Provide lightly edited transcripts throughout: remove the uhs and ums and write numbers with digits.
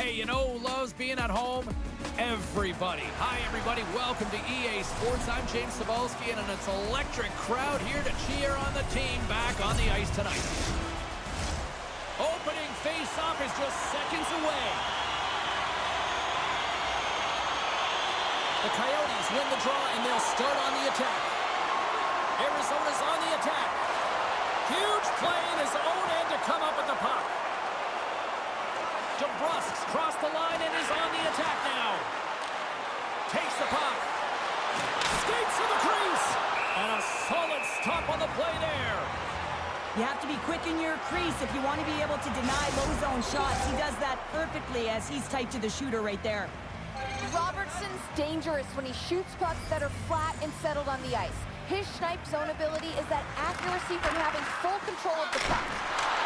Hey, you know who loves being at home? Everybody. Hi, everybody. Welcome to EA Sports. I'm James Cebulski, and it's an electric crowd here to cheer on the team back on the ice tonight. Opening face-off is just seconds away. The Coyotes win the draw, and they'll start on the attack. Arizona's on the attack. Huge play in his own end to come up with the puck. DeBrusk's crossed the line and is on the attack now. Takes the puck. Skates to the crease. And a solid stop on the play there. You have to be quick in your crease if you want to be able to deny low zone shots. He does that perfectly as he's tight to the shooter right there. Robertson's dangerous when he shoots pucks that are flat and settled on the ice. His snipe zone ability is that accuracy from having full control of the puck.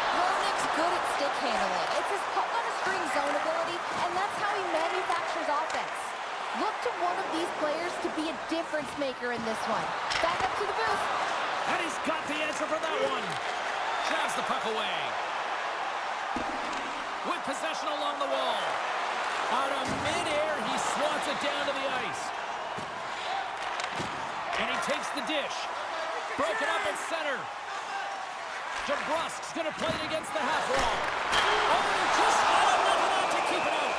Ronick's good at stick handling. It's his puck on a string zone ability, and that's how he manufactures offense. Look to one of these players to be a difference maker in this one. Back up to the booth. And he's got the answer for that one. Grabs the puck away. With possession along the wall. Out of midair, he swats it down to the ice. And he takes the dish. Broken up at center. DeBrusk's going to play it against the half wall. Oh, he just got enough to keep it out.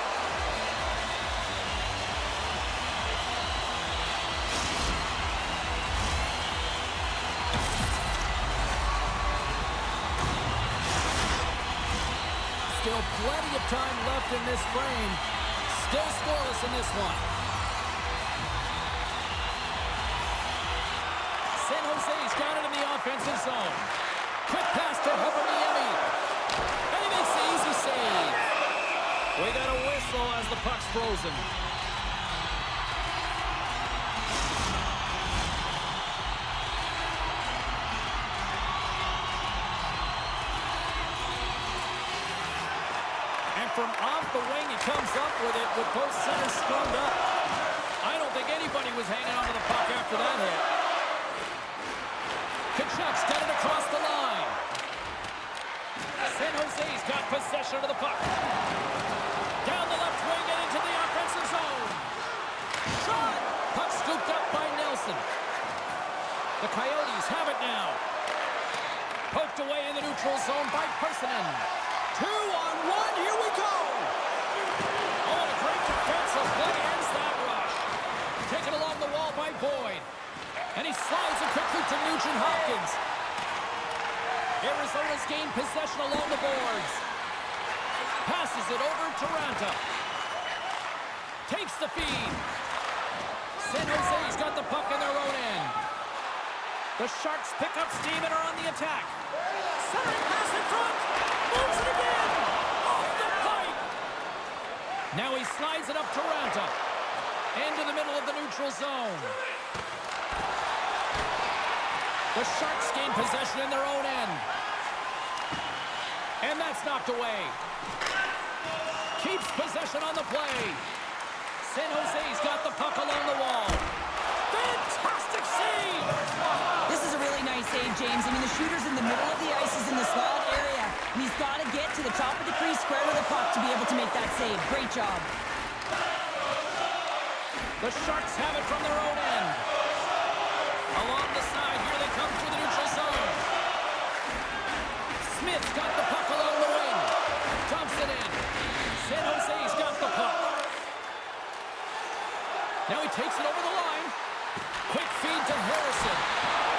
Still plenty of time left in this frame. Still scoreless in this one. San Jose's got it in the offensive zone. Quick pass to Hovariemi. And he makes the easy save. We got a whistle as the puck's frozen. And from off the wing, he comes up with it with both centers scrummed up. I don't think anybody was hanging on to the puck after that hit. Kachuk's got it across the line. San Jose's got possession of the puck. Down the left wing and into the offensive zone. Shot! Puck scooped up by Nelson. The Coyotes have it now. Poked away in the neutral zone by Persinen. 2-on-1, here we go! Oh, a great defensive play ends that rush. Taken along the wall by Boyd. And he slides it quickly to Nugent-Hopkins. Arizona's gained possession along the boards. Passes it over to Ranta. Takes the feed. San Jose's got the puck in their own end. The Sharks pick up steam and are on the attack. Centering pass in front. Moves it again. Off the pipe. Now he slides it up to Ranta. Into the middle of the neutral zone. The Sharks gain possession in their own end. And that's knocked away. Keeps possession on the play. San Jose's got the puck along the wall. Fantastic save! This is a really nice save, James. I mean, the shooter's in the middle of the ice, is in the slot area, and he's got to get to the top of the crease square with the puck to be able to make that save. Great job. The Sharks have it from their own end. Along the side, here they come through the neutral zone. Smith's got the puck along the wing. Dumps it in. San Jose's got the puck. Now he takes it over the line. Quick feed to Harrison.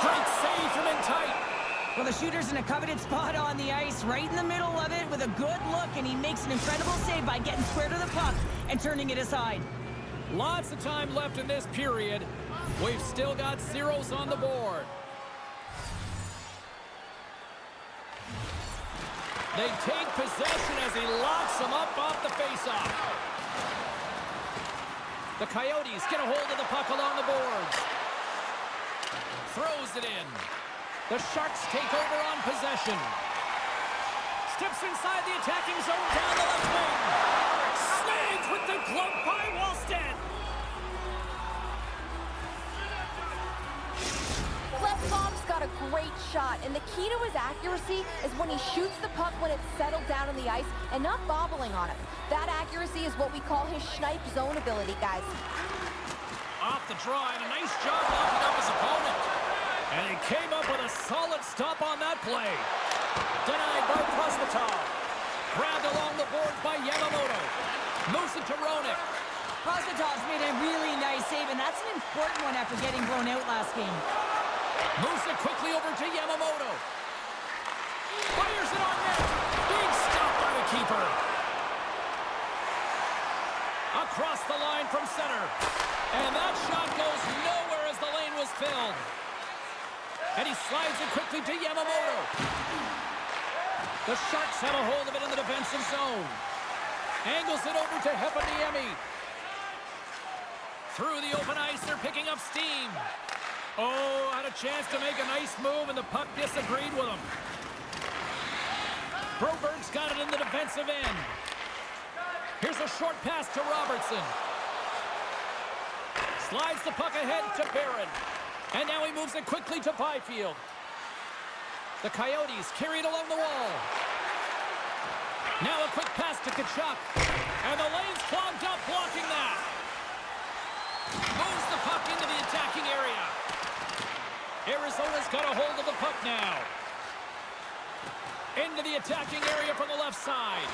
Great save from in tight. Well, the shooter's in a coveted spot on the ice, right in the middle of it with a good look, and he makes an incredible save by getting square to the puck and turning it aside. Lots of time left in this period. We've still got zeros on the board. They take possession as he locks them up off the faceoff. The Coyotes get a hold of the puck along the boards. Throws it in. The Sharks take over on possession. Steps inside the attacking zone down the left wing. Snags with the glove by Wallstedt. Left Bob's got got a great shot, and the key to his accuracy is when he shoots the puck when it's settled down on the ice and not bobbling on him. That accuracy is what we call his snipe zone ability, guys. Off the draw, and a nice job locking up his opponent. And he came up with a solid stop on that play. Denied by Prosvetov. Grabbed along the boards by Yamamoto. Moves it to Roenick. Prosvetov's made a really nice save, and that's an important one after getting blown out last game. Moves it quickly over to Yamamoto. Fires it on net. Big stop by the keeper. Across the line from center. And that shot goes nowhere as the lane was filled. And he slides it quickly to Yamamoto. The Sharks have a hold of it in the defensive zone. Angles it over to Heponiemi. Through the open ice, they're picking up steam. Oh, had a chance to make a nice move, and the puck disagreed with him. Broberg's got it in the defensive end. Here's a short pass to Robertson. Slides the puck ahead to Barron. And now he moves it quickly to Byfield. The Coyotes carry it along the wall. Now a quick pass to Tkachuk. And the lane's clogged up, blocking that. Moves the puck into the attacking area. Arizona's got a hold of the puck now. Into the attacking area from the left side.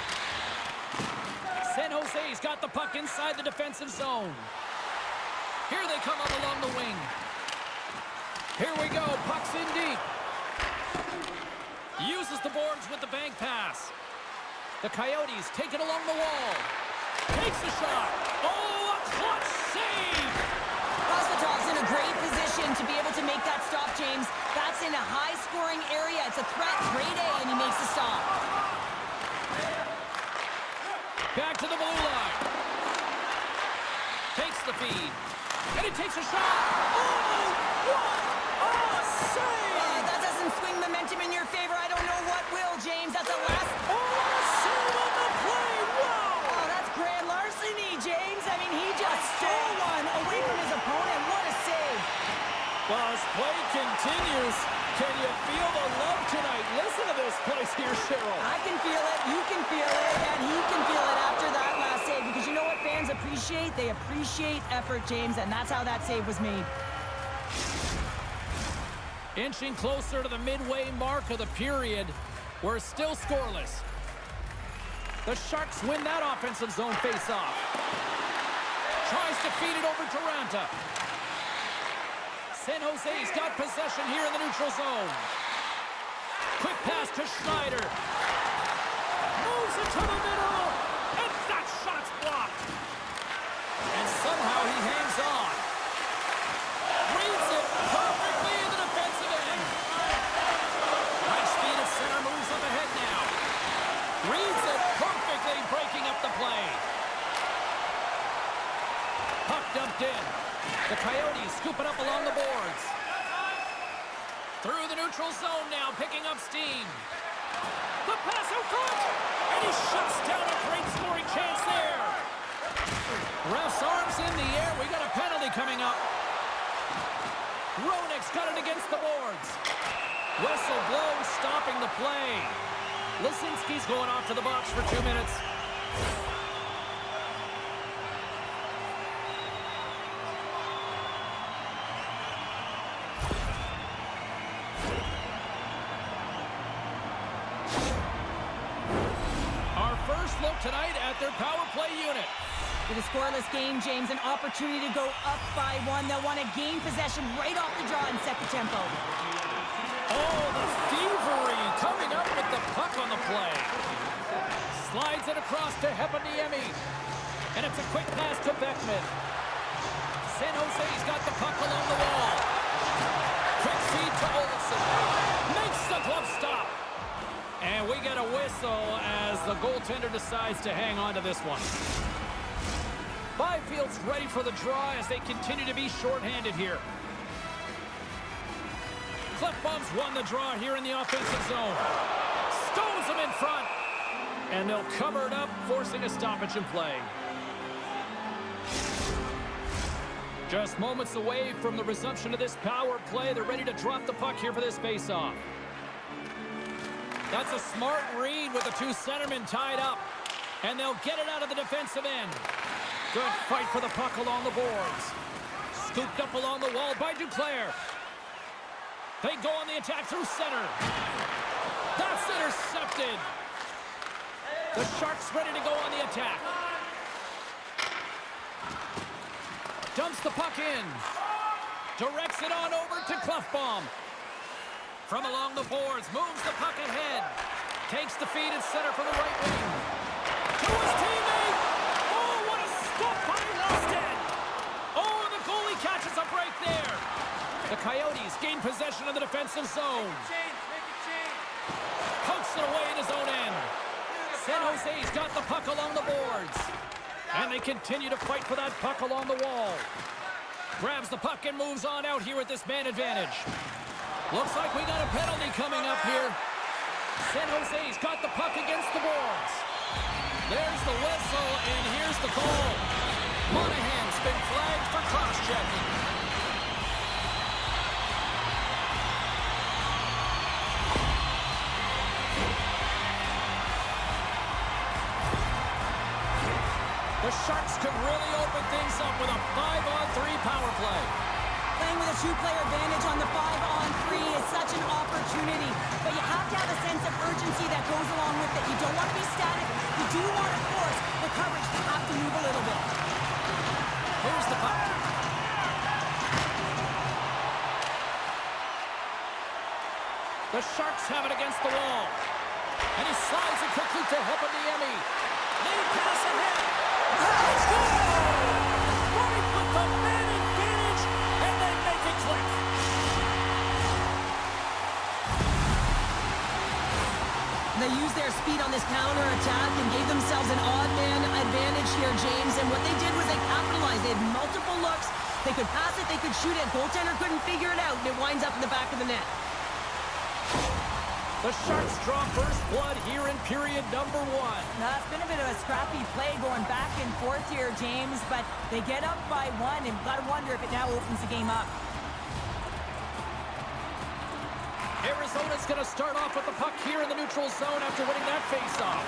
San Jose's got the puck inside the defensive zone. Here they come up along the wing. Here we go, puck's in deep. Uses the boards with the bank pass. The Coyotes take it along the wall. Takes a shot. Oh, a clutch save! Prosvetov's in a great position to be able to make that stop, James. That's in a high-scoring area. It's a threat, grade A, and he makes the stop. Back to the blue line. Takes the feed. And he takes a shot. Oh, what a save! That doesn't swing momentum in your favor. I don't know what will, James. That's a last... Oh, a save on the play! Wow! Oh, that's grand larceny, James. I mean, he just stole one away from his opponent. What a save. Well, as play continues, can you feel the love tonight? Listen to this place here, Cheryl. I can feel it, you can feel it, and he can feel it after that last save. Because you know what fans appreciate? They appreciate effort, James, and that's how that save was made. Inching closer to the midway mark of the period. We're still scoreless. The Sharks win that offensive zone face-off. Tries to feed it over to Ranta. San Jose's got possession here in the neutral zone. Quick pass to Schneider. Moves it to the middle. And that shot's blocked. And somehow he hangs on. Reads it perfectly in the defensive end. Nice feed at center, moves up ahead now. Reads it perfectly, breaking up the play. Puck dumped in. The Coyotes scoop it up along the boards. Through the neutral zone now, picking up steam. The pass out front! And he shuts down a great scoring chance there. Ref's arms in the air. We got a penalty coming up. Roenick's got it against the boards. Whistle blows, stopping the play. Lisinski's going off to the box for 2 minutes. Look tonight at their power play unit. With a scoreless game, James, an opportunity to go up by 1. They'll want to gain possession right off the draw and set the tempo. Oh, the thievery coming up with the puck on the play. Slides it across to Heponiemi. And it's a quick pass to Beckman. San Jose's got the puck along the wall. Quick feed to Olsen. Makes the glove stop. And we get a whistle as the goaltender decides to hang on to this one. Byfield's ready for the draw as they continue to be shorthanded here. Klefbom's won the draw here in the offensive zone. Stones him in front. And they'll cover it up, forcing a stoppage in play. Just moments away from the resumption of this power play. They're ready to drop the puck here for this faceoff. That's a smart read with the two centermen tied up. And they'll get it out of the defensive end. Good fight for the puck along the boards. Scooped up along the wall by Duclair. They go on the attack through center. That's intercepted. The Sharks ready to go on the attack. Dumps the puck in. Directs it on over to Clefbaum. From along the boards, moves the puck ahead. Takes the feed at center for the right wing. To his teammate! Oh, what a stop by Losted! Oh, and the goalie catches a break there. The Coyotes gain possession of the defensive zone. Pokes it away in his own end. San Jose's got the puck along the boards. And they continue to fight for that puck along the wall. Grabs the puck and moves on out here with this man advantage. Looks like we got a penalty coming up here. San Jose's got the puck against the boards. There's the whistle, and here's the call. Monahan's been flagged for cross-checking. The Sharks could really open things up with a 5-on-3 power play. Playing with a two-player advantage on the 5-on-3 is such an opportunity, but you have to have a sense of urgency that goes along with it. You don't want to be static. You do want to force the coverage to have to move a little bit. Here's the puck. The Sharks have it against the wall. And he slides it quickly to Heponiemi. They pass ahead. Let's go! Right with the man advantage, and they make it click. They used their speed on this counter-attack and gave themselves an odd man advantage here, James. And what they did was they capitalized. They had multiple looks. They could pass it, they could shoot it. Goaltender couldn't figure it out, and it winds up in the back of the net. The Sharks draw first blood here in period number 1. Now, it's been a bit of a scrappy play going back and forth here, James, but they get up by 1, and got to wonder if it now opens the game up. Arizona's going to start off with the puck here in the neutral zone after winning that faceoff.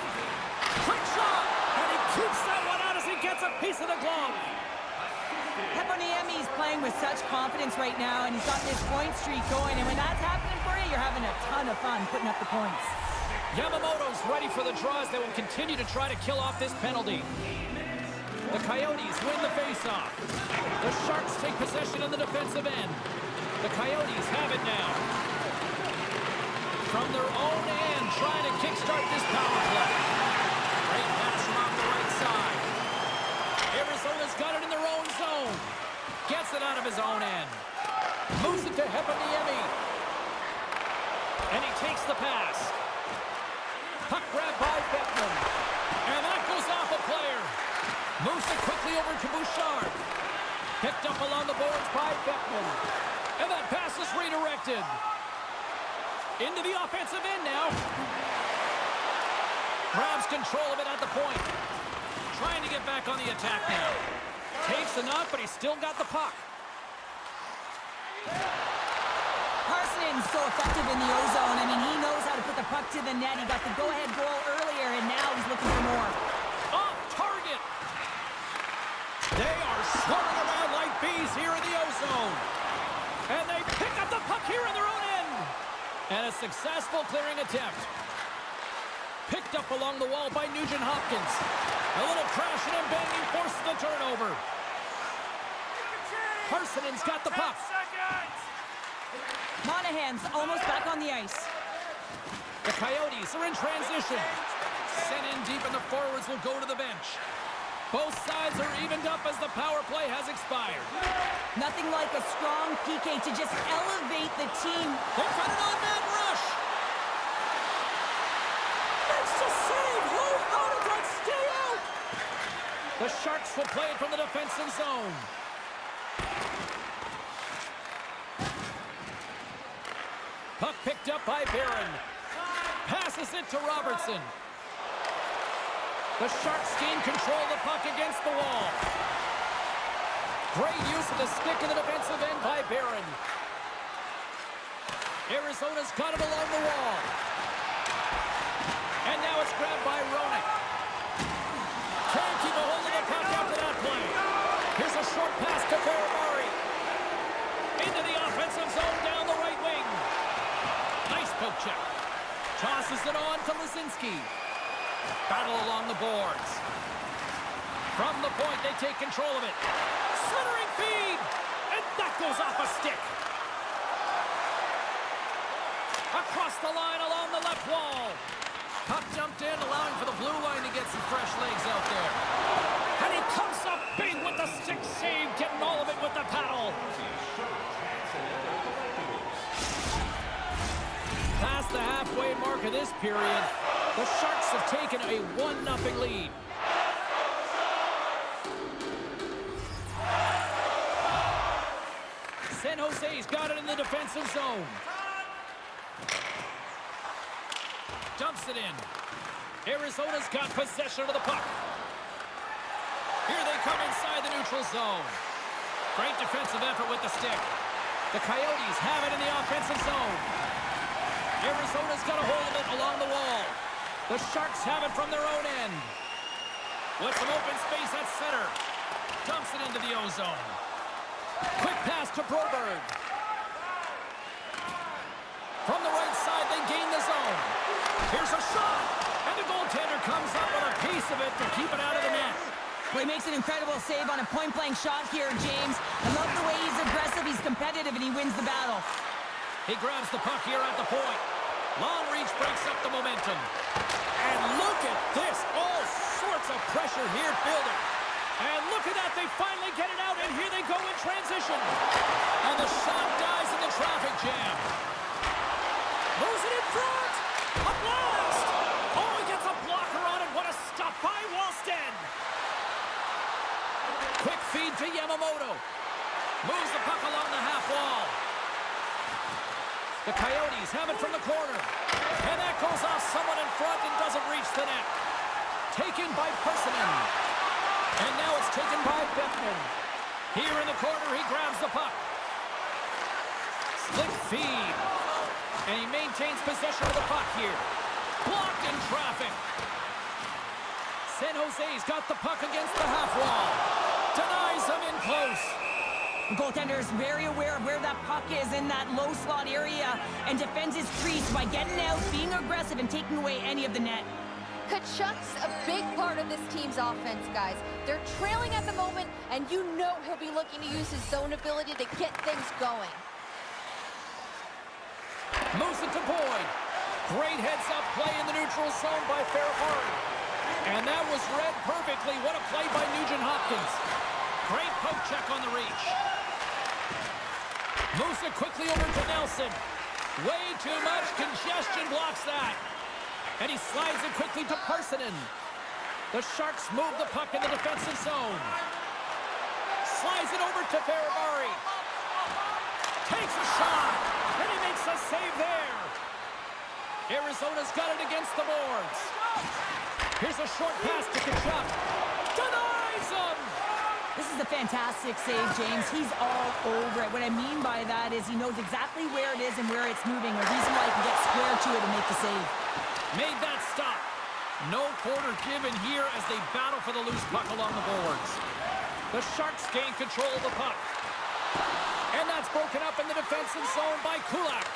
Quick shot, and he keeps that one out as he gets a piece of the glove. Heponiemi's playing with such confidence right now, and he's got this point streak going, and when that's happening for you, you're having a ton of fun putting up the points. Yamamoto's ready for the draws that will continue to try to kill off this penalty. The Coyotes win the faceoff. The Sharks take possession in the defensive end. The Coyotes have it now. From their own end, trying to kickstart this power play. Great pass from off the right side. Arizona's got it in their own zone. Gets it out of his own end. Moves it to Heponiemi. And he takes the pass. Puck grab by Beckman. And that goes off a player. Moves it quickly over to Bouchard. Picked up along the boards by Beckman. And that pass is redirected. Into the offensive end now. Grabs control of it at the point. Trying to get back on the attack now. Takes the knock, but he's still got the puck. Carson's so effective in the O-zone. I mean, he knows how to put the puck to the net. He got the go-ahead goal earlier, and now he's looking for more. Off target. They are swarming around like bees here in the O-zone. And they pick up the puck here in their own end. And a successful clearing attempt. Picked up along the wall by Nugent Hopkins. A little crashing and banging forces the turnover. Carson's got the puck. Monahan's almost back on the ice. The Coyotes are in transition. Sent in deep, and the forwards will go to the bench. Both sides are evened up as the power play has expired. Nothing like a strong PK to just elevate the team. They've got an on-man rush. That's the save. How did that stay out? The Sharks will play it from the defensive zone. Puck picked up by Barron. Passes it to Robertson. The Sharks gain control of the puck against the wall. Great use of the stick in the defensive end by Barron. Arizona's got it along the wall. And now it's grabbed by Roenick. Can't keep a hold of the puck after that play. Here's a short pass to Ferrari. Into the offensive zone down the right wing. Nice poke check. Tosses it on to Lisinski. Battle along the boards. From the point, they take control of it. Centering feed! And that goes off a stick. Across the line along the left wall. Puck jumped in, allowing for the blue line to get some fresh legs out there. And he comes up big with the stick save, getting all of it with the paddle. Past the halfway mark of this period, the Sharks have taken a 1-0 lead. San Jose's got it in the defensive zone. Dumps it in. Arizona's got possession of the puck. Here they come inside the neutral zone. Great defensive effort with the stick. The Coyotes have it in the offensive zone. Arizona's got a hold of it along the wall. The Sharks have it from their own end. With some open space at center. Dumps it into the O-zone. Quick pass to Broberg. From the right side, they gain the zone. Here's a shot, and the goaltender comes up with a piece of it to keep it out of the net. Well, he makes an incredible save on a point-blank shot here, James. I love the way he's aggressive, he's competitive, and he wins the battle. He grabs the puck here at the point. Long reach breaks up the momentum. And look at this, all sorts of pressure here building. And look at that, they finally get it out, and here they go in transition. And the shot dies in the traffic jam. Moves it in front. A blast. Oh, he gets a blocker on it. What a stop by Wallstead. Quick feed to Yamamoto. Moves the puck along the half wall. The Coyotes have it from the corner. And that goes off someone in front and doesn't reach the net. Taken by Persinen. And now it's taken by Beckman. Here in the corner, he grabs the puck. Slick feed. And he maintains possession of the puck here. Blocked in traffic. San Jose's got the puck against the half wall. Denies him in close. The goaltender is very aware of where that puck is in that low slot area and defends his crease by getting out, being aggressive, and taking away any of the net. Kachuk's a big part of this team's offense, guys. They're trailing at the moment, and you know he'll be looking to use his zone ability to get things going. Moves it to Boyd. Great heads-up play in the neutral zone by Ferrari. And that was read perfectly. What a play by Nugent-Hopkins. Great poke check on the reach. Moves it quickly over to Nelson. Way too much congestion blocks that. And he slides it quickly to Persinen. The Sharks move the puck in the defensive zone. Slides it over to Ferrari. Takes a shot. And he makes a save there. Arizona's got it against the boards. Here's a short pass to Kachuk. Denies him. This is a fantastic save, James. He's all over it. What I mean by that is he knows exactly where it is and where it's moving. A reason why he can get square to it and make the save. Made that stop. No quarter given here as they battle for the loose puck along the boards. The Sharks gain control of the puck. And that's broken up in the defensive zone by Kulak.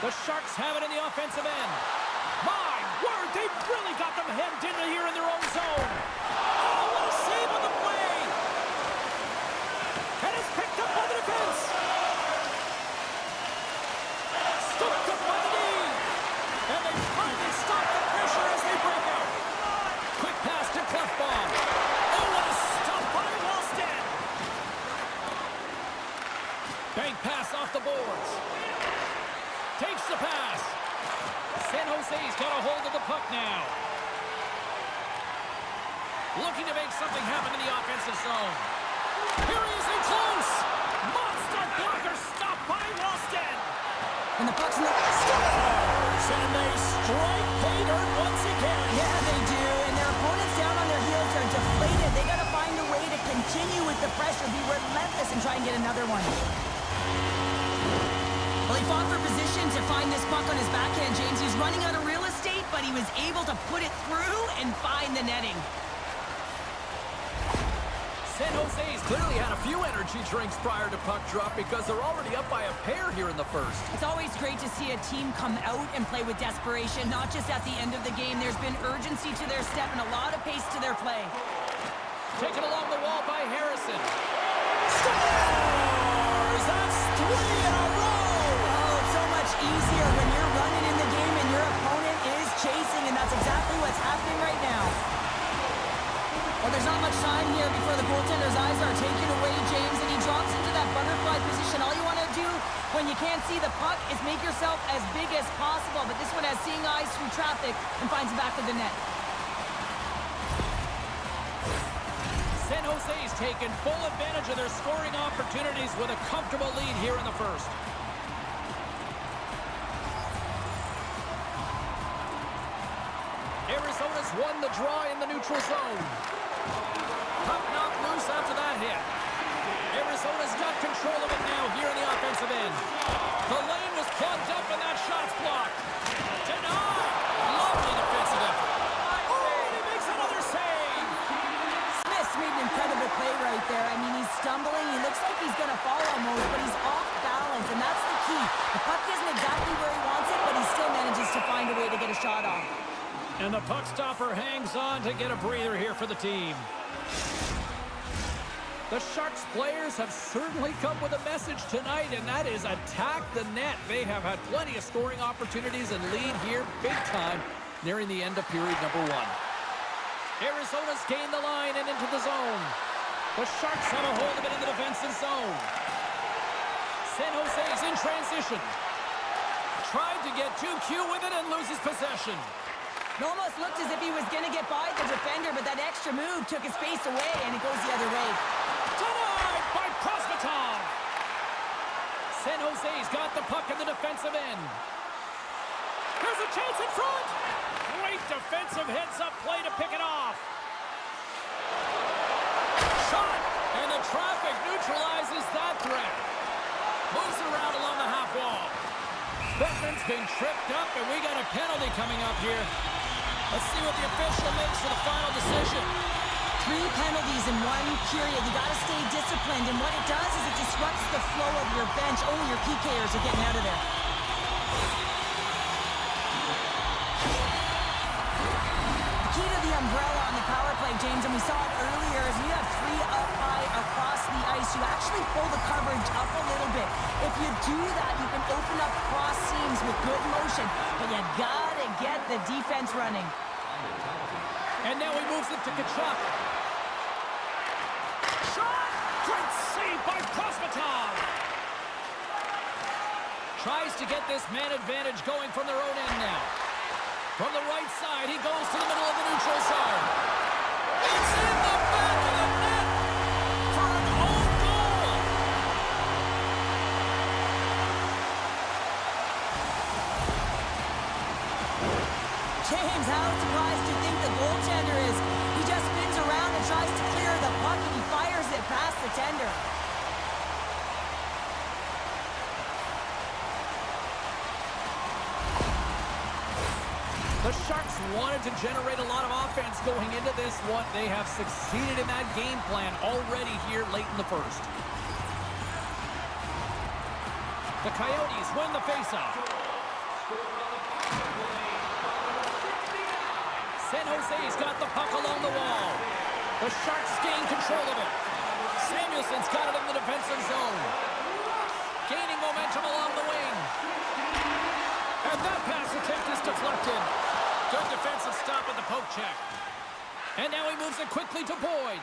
The Sharks have it in the offensive end. My word, they've really got them hemmed in here in their own zone. Oh, what a save on the play. And it's picked up by the defense. Stopped up by the knee. And they finally stop the pressure as they break out. Quick pass to Clefbaum. Oh, what a stop by Wallstead. Bank pass off the boards. Takes the pass. San Jose's got a hold of the puck now. Looking to make something happen in the offensive zone. Here he is in close. Monster blocker stopped by Wallstead. And the puck's in the... And they strike pay dirt once again. Yeah, they do. And their opponents down on their heels are deflated. They got to find a way to continue with the pressure, be relentless, and try and get another one. Well, he fought for position to find this puck on his backhand, James. He's running out of real estate, but he was able to put it through and find the netting. San Jose's clearly had a few energy drinks prior to puck drop because they're already up by a pair here in the first. It's always great to see a team come out and play with desperation, not just at the end of the game. There's been urgency to their step and a lot of pace to their play. Taken along the wall by Harrison. Scores! That's 3 in a row! Oh, it's so much easier when you're running in the game and your opponent is chasing, and that's exactly what's happening right now. Well, there's not much time here before the goaltender's eyes are taken away, James, and he drops into that butterfly position. All you want to do when you can't see the puck is make yourself as big as possible, but this one has seeing eyes through traffic and finds the back of the net. San Jose's taken full advantage of their scoring opportunities with a comfortable lead here in the first. Arizona's won the draw in the neutral zone. Puck knocked loose after that hit. Arizona's got control of it now here in the offensive end. The lane was plugged up and that shot's blocked. Denied. Lovely defensive effort. Oh, and he makes another save. Smith's made an incredible play right there. I mean, he's stumbling. He looks like he's going to fall almost, but he's off balance, and that's the key. The puck isn't exactly where he wants it, but he still manages to find a way to get a shot off. And the puck stopper hangs on to get a breather here for the team. The Sharks players have certainly come with a message tonight, and that is attack the net. They have had plenty of scoring opportunities and lead here big time nearing the end of period number 1. Arizona's gained the line and into the zone. The Sharks have a hold of it in the defensive zone. San Jose's in transition. Tried to get 2Q with it and loses possession. It almost looked as if he was going to get by the defender, but that extra move took his space away, and it goes the other way. Denied by Prosvetov. San Jose's got the puck in the defensive end. There's a chance in front. Great defensive heads-up play to pick it off. Shot, and the traffic neutralizes that threat. Moves it around along the half wall. Beckman's been tripped up, and we got a penalty coming up here. Let's see what the official makes for the final decision. 3 penalties in 1 period. You got to stay disciplined, and what it does is it disrupts the flow of your bench. Oh, your PKers are getting out of there. The key to the umbrella on the power play, James, and we saw it earlier, is you have 3 up high across the ice. You actually pull the coverage up a little bit. If you do that, you can open up cross seams with good motion, but you got to get the defense running. And now he moves it to Kachuk. Shot! Great save by Prosvetov. Tries to get this man advantage going from their own end now. From the right side, he goes to the middle of the neutral zone. It's in the back of the net for an own goal. James, how surprised do you think the goaltender is? He just spins around and tries to clear the puck, and he fires it past the tender. The Sharks wanted to generate a lot of offense going into this one. They have succeeded in that game plan already here late in the first. The Coyotes win the faceoff. San Jose's got the puck along the wall. The Sharks gain control of it. Samuelson's got it in the defensive zone. Gaining momentum along the wing. And that pass attempt is deflected. Good defensive stop at the poke check. And now he moves it quickly to Boyd.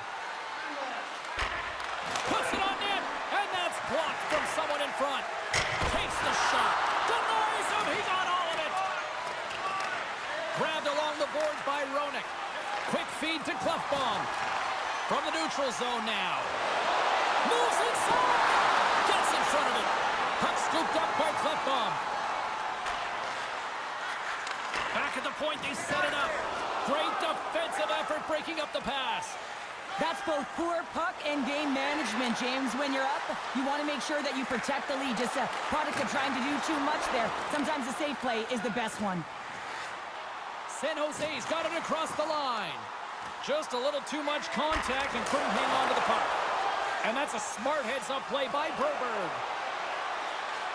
Puts it on net, and that's blocked from someone in front. Takes the shot. Denies him. He got all of it. Grabbed along the boards by Roenick. Quick feed to Klefbom. From the neutral zone now. Moves inside. Gets in front of it. Puck scooped up by Klefbom. Back at the point, they set it up. Great defensive effort breaking up the pass. That's both poor puck and game management, James. When you're up, you want to make sure that you protect the lead. Just a product of trying to do too much there. Sometimes the safe play is the best one. San Jose's got it across the line. Just a little too much contact and couldn't hang on to the puck. And that's a smart heads-up play by Broberg.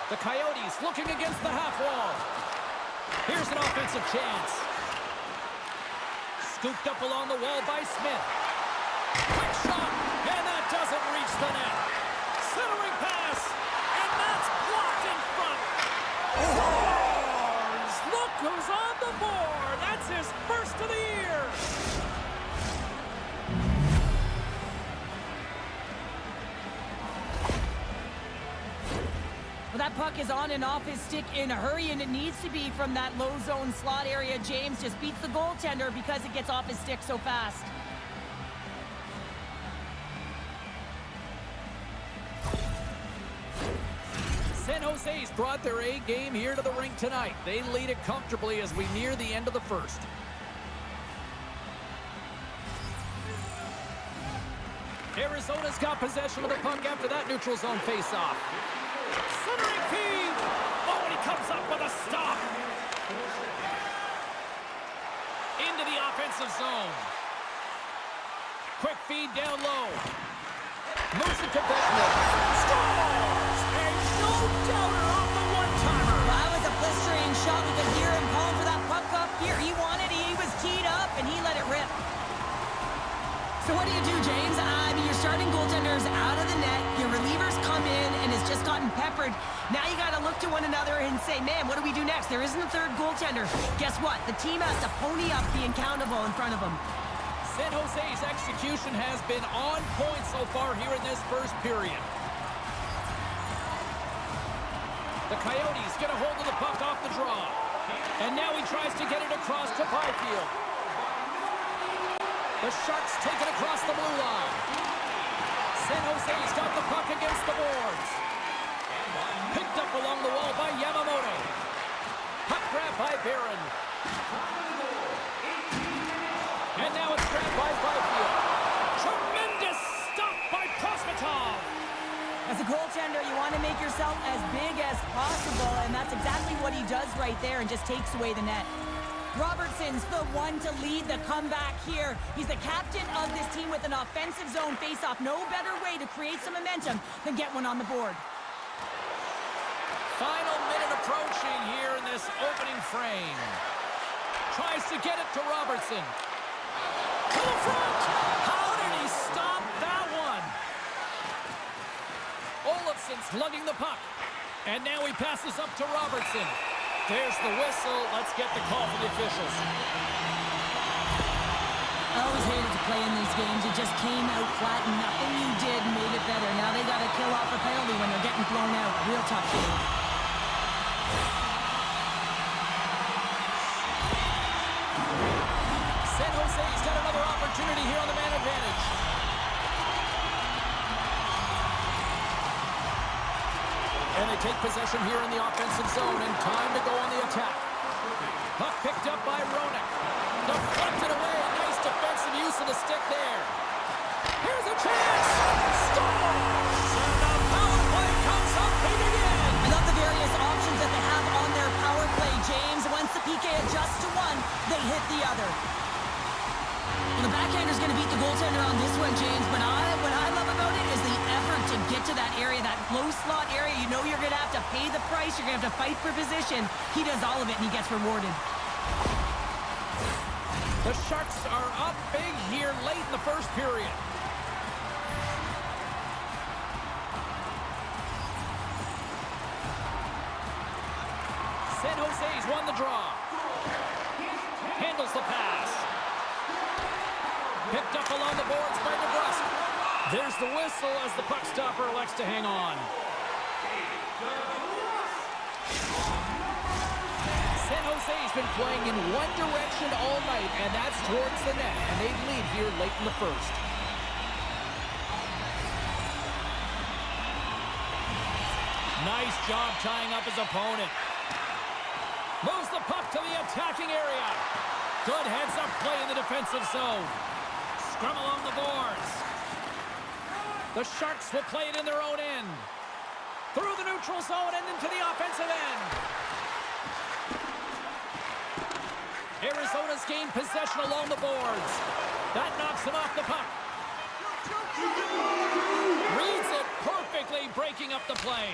The Coyotes looking against the half wall. Here's an offensive chance. Scooped up along the wall by Smith. Quick shot, and that doesn't reach the net. Centering pass, and that's blocked in front. Scores! Look who's on the board. That's his first of the year. Well, that puck is on and off his stick in a hurry, and it needs to be from that low zone slot area. James just beats the goaltender because it gets off his stick so fast. San Jose's brought their A game here to the rink tonight. They lead it comfortably as we near the end of the first. Arizona's got possession of the puck after that neutral zone face-off. Centering feed! Oh, and he comes up with a stop! Into the offensive zone. Quick feed down low. Moves it to Beckman. Scores! And no doubter off the one-timer. Well, that was a blistering shot. We could hear him calling for that puck up here. He wanted it. He was teed up, and he let it rip. So what do you do, James? I mean, your starting goaltender's out of the net. Your relievers come in and has just gotten peppered. Now you got to look to one another and say, man, what do we do next? There isn't a third goaltender. Guess what? The team has to pony up, being countable in front of them. San Jose's execution has been on point so far here in this first period. The Coyotes get a hold of the puck off the draw. And now he tries to get it across to Byfield. The Sharks take it across the blue line. San Jose's got the puck against the boards. Picked up along the wall by Yamamoto. Puck grab by Barron. And now it's grabbed by Byfield. Tremendous stop by Prosvetov. As a goaltender, you want to make yourself as big as possible, and that's exactly what he does right there and just takes away the net. Robertson's the one to lead the comeback here. He's the captain of this team with an offensive zone faceoff. No better way to create some momentum than get one on the board. Final minute approaching here in this opening frame. Tries to get it to Robertson. To the front! How did he stop that one? Olofsson's lugging the puck. And now he passes up to Robertson. There's the whistle. Let's get the call from the officials. I always hated to play in these games. It just came out flat, and nothing you did made it better. Now they got to kill off a penalty when they're getting blown out. Real tough game. San Jose's got another opportunity here on the man advantage. And they take possession here in the offensive zone, and time to go on the attack. Puck picked up by Roenick. Deflected away. Nice defensive use of the stick there. Here's a chance. Scores! And the power play comes up big again. I love the various options that they have on their power play, James. Once the PK adjusts to one, they hit the other. Well, the backhander's going to beat the goaltender on this one, James. But what I love about it is the effort to get to that area, that low slot area. You know you're going to have to pay the price. You're going to have to fight for position. He does all of it, and he gets rewarded. The Sharks are up big here late in the first period. San Jose's won the draw. Handles the pass. Picked up along the boards by DeBrusque. There's the whistle as the puck stopper elects to hang on. San Jose's been playing in one direction all night, and that's towards the net, and they lead here late in the first. Nice job tying up his opponent. Moves the puck to the attacking area. Good heads-up play in the defensive zone. Scrum along the boards. The Sharks will play it in their own end. Through the neutral zone and into the offensive end. Arizona's gained possession along the boards. That knocks him off the puck. Reads it perfectly, breaking up the play.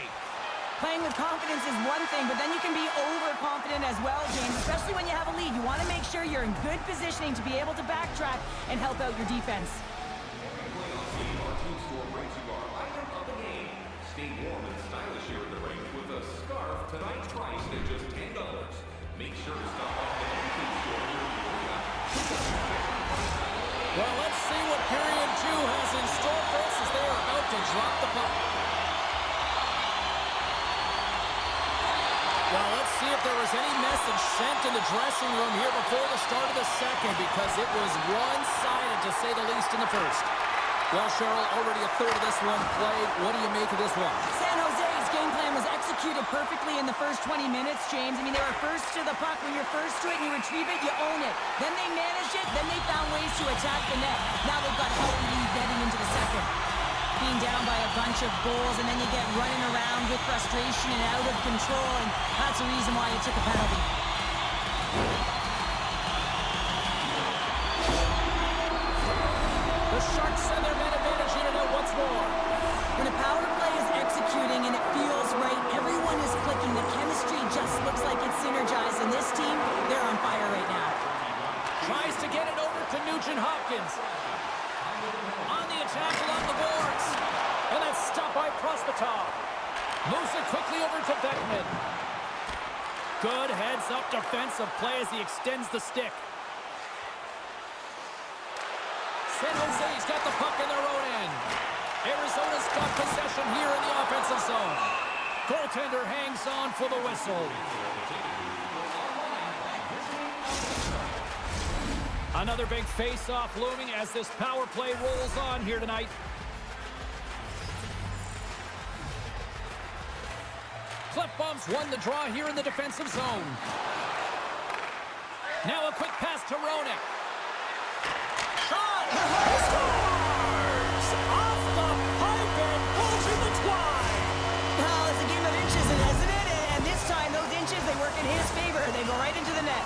Playing with confidence is one thing, but then you can be overconfident as well, James, especially when you have a lead. You want to make sure you're in good positioning to be able to backtrack and help out your defense. Stay warm and stylish here at the rink with a scarf tonight priced at just $10. Make sure to stop off the team store here in the area. Well, let's see what period 2 has in store for us as they are about to drop the puck. Well, let's see if there was any message sent in the dressing room here before the start of the second, because it was one-sided, to say the least, in the first. Well, Cheryl, already a third of this one played. What do you make of this one? San Jose's game plan was executed perfectly in the first 20 minutes, James. I mean, they were first to the puck. When you're first to it and you retrieve it, you own it. Then they managed it. Then they found ways to attack the net. Now they've got a healthy lead heading into the second. Being down by a bunch of goals, and then you get running around with frustration and out of control, and that's the reason why you took a penalty. The Sharks send their man advantage in and out once more. When a power play is executing and it feels right, everyone is clicking. The chemistry just looks like it's synergized, and this team, they're on fire right now. Tries to get it over to Nugent Hopkins. On the attack along the boards. And that's stopped by Prospatov. Moves it quickly over to Beckman. Good heads-up defensive play as he extends the stick. San Jose's got the puck in their own end. Arizona's got possession here in the offensive zone. Goaltender hangs on for the whistle. Another big face-off looming as this power play rolls on here tonight. Cliff-Bombs won the draw here in the defensive zone. Now a quick pass to Roenick. Shot! Scores! Off the pipe and bulging the twine! Well, it's a game of inches, isn't it? And this time, those inches, they work in his favor. They go right into the net.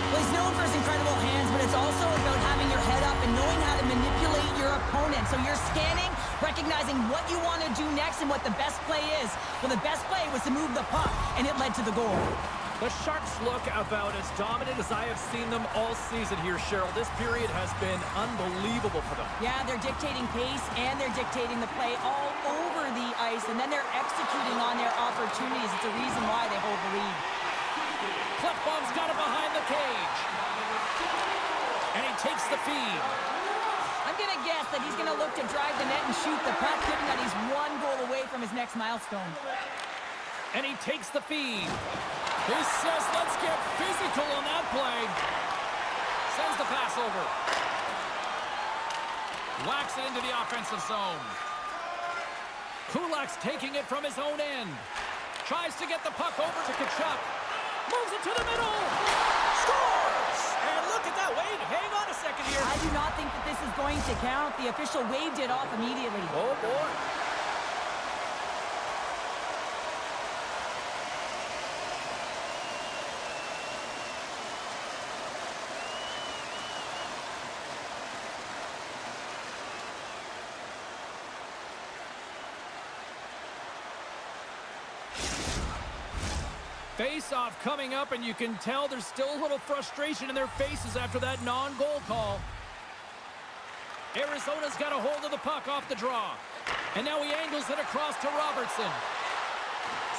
Well, he's known for his incredible hands, but it's also about having your head up and knowing how to manipulate your opponent. So you're scanning, recognizing what you want to do next and what the best play is. Well, the best play was to move the puck, and it led to the goal. The Sharks look about as dominant as I have seen them all season here, Cheryl. This period has been unbelievable for them. Yeah, they're dictating pace, and they're dictating the play all over the ice, and then they're executing on their opportunities. It's a reason why they hold the lead. Cliff-Bomb's got it behind the cage. And he takes the feed. I'm going to guess that he's going to look to drive the net and shoot the puck, given that he's one goal away from his next milestone. And he takes the feed. He says, let's get physical on that play. Sends the pass over. Whacks it into the offensive zone. Kulak's taking it from his own end. Tries to get the puck over to Tkachuk. Moves it to the middle. Scores! And look at that. Wait, hang on a second here. I do not think that this is going to count. The official waved it off immediately. Oh, boy. Face-off coming up, and you can tell there's still a little frustration in their faces after that non-goal call. Arizona's got a hold of the puck off the draw. And now he angles it across to Robertson.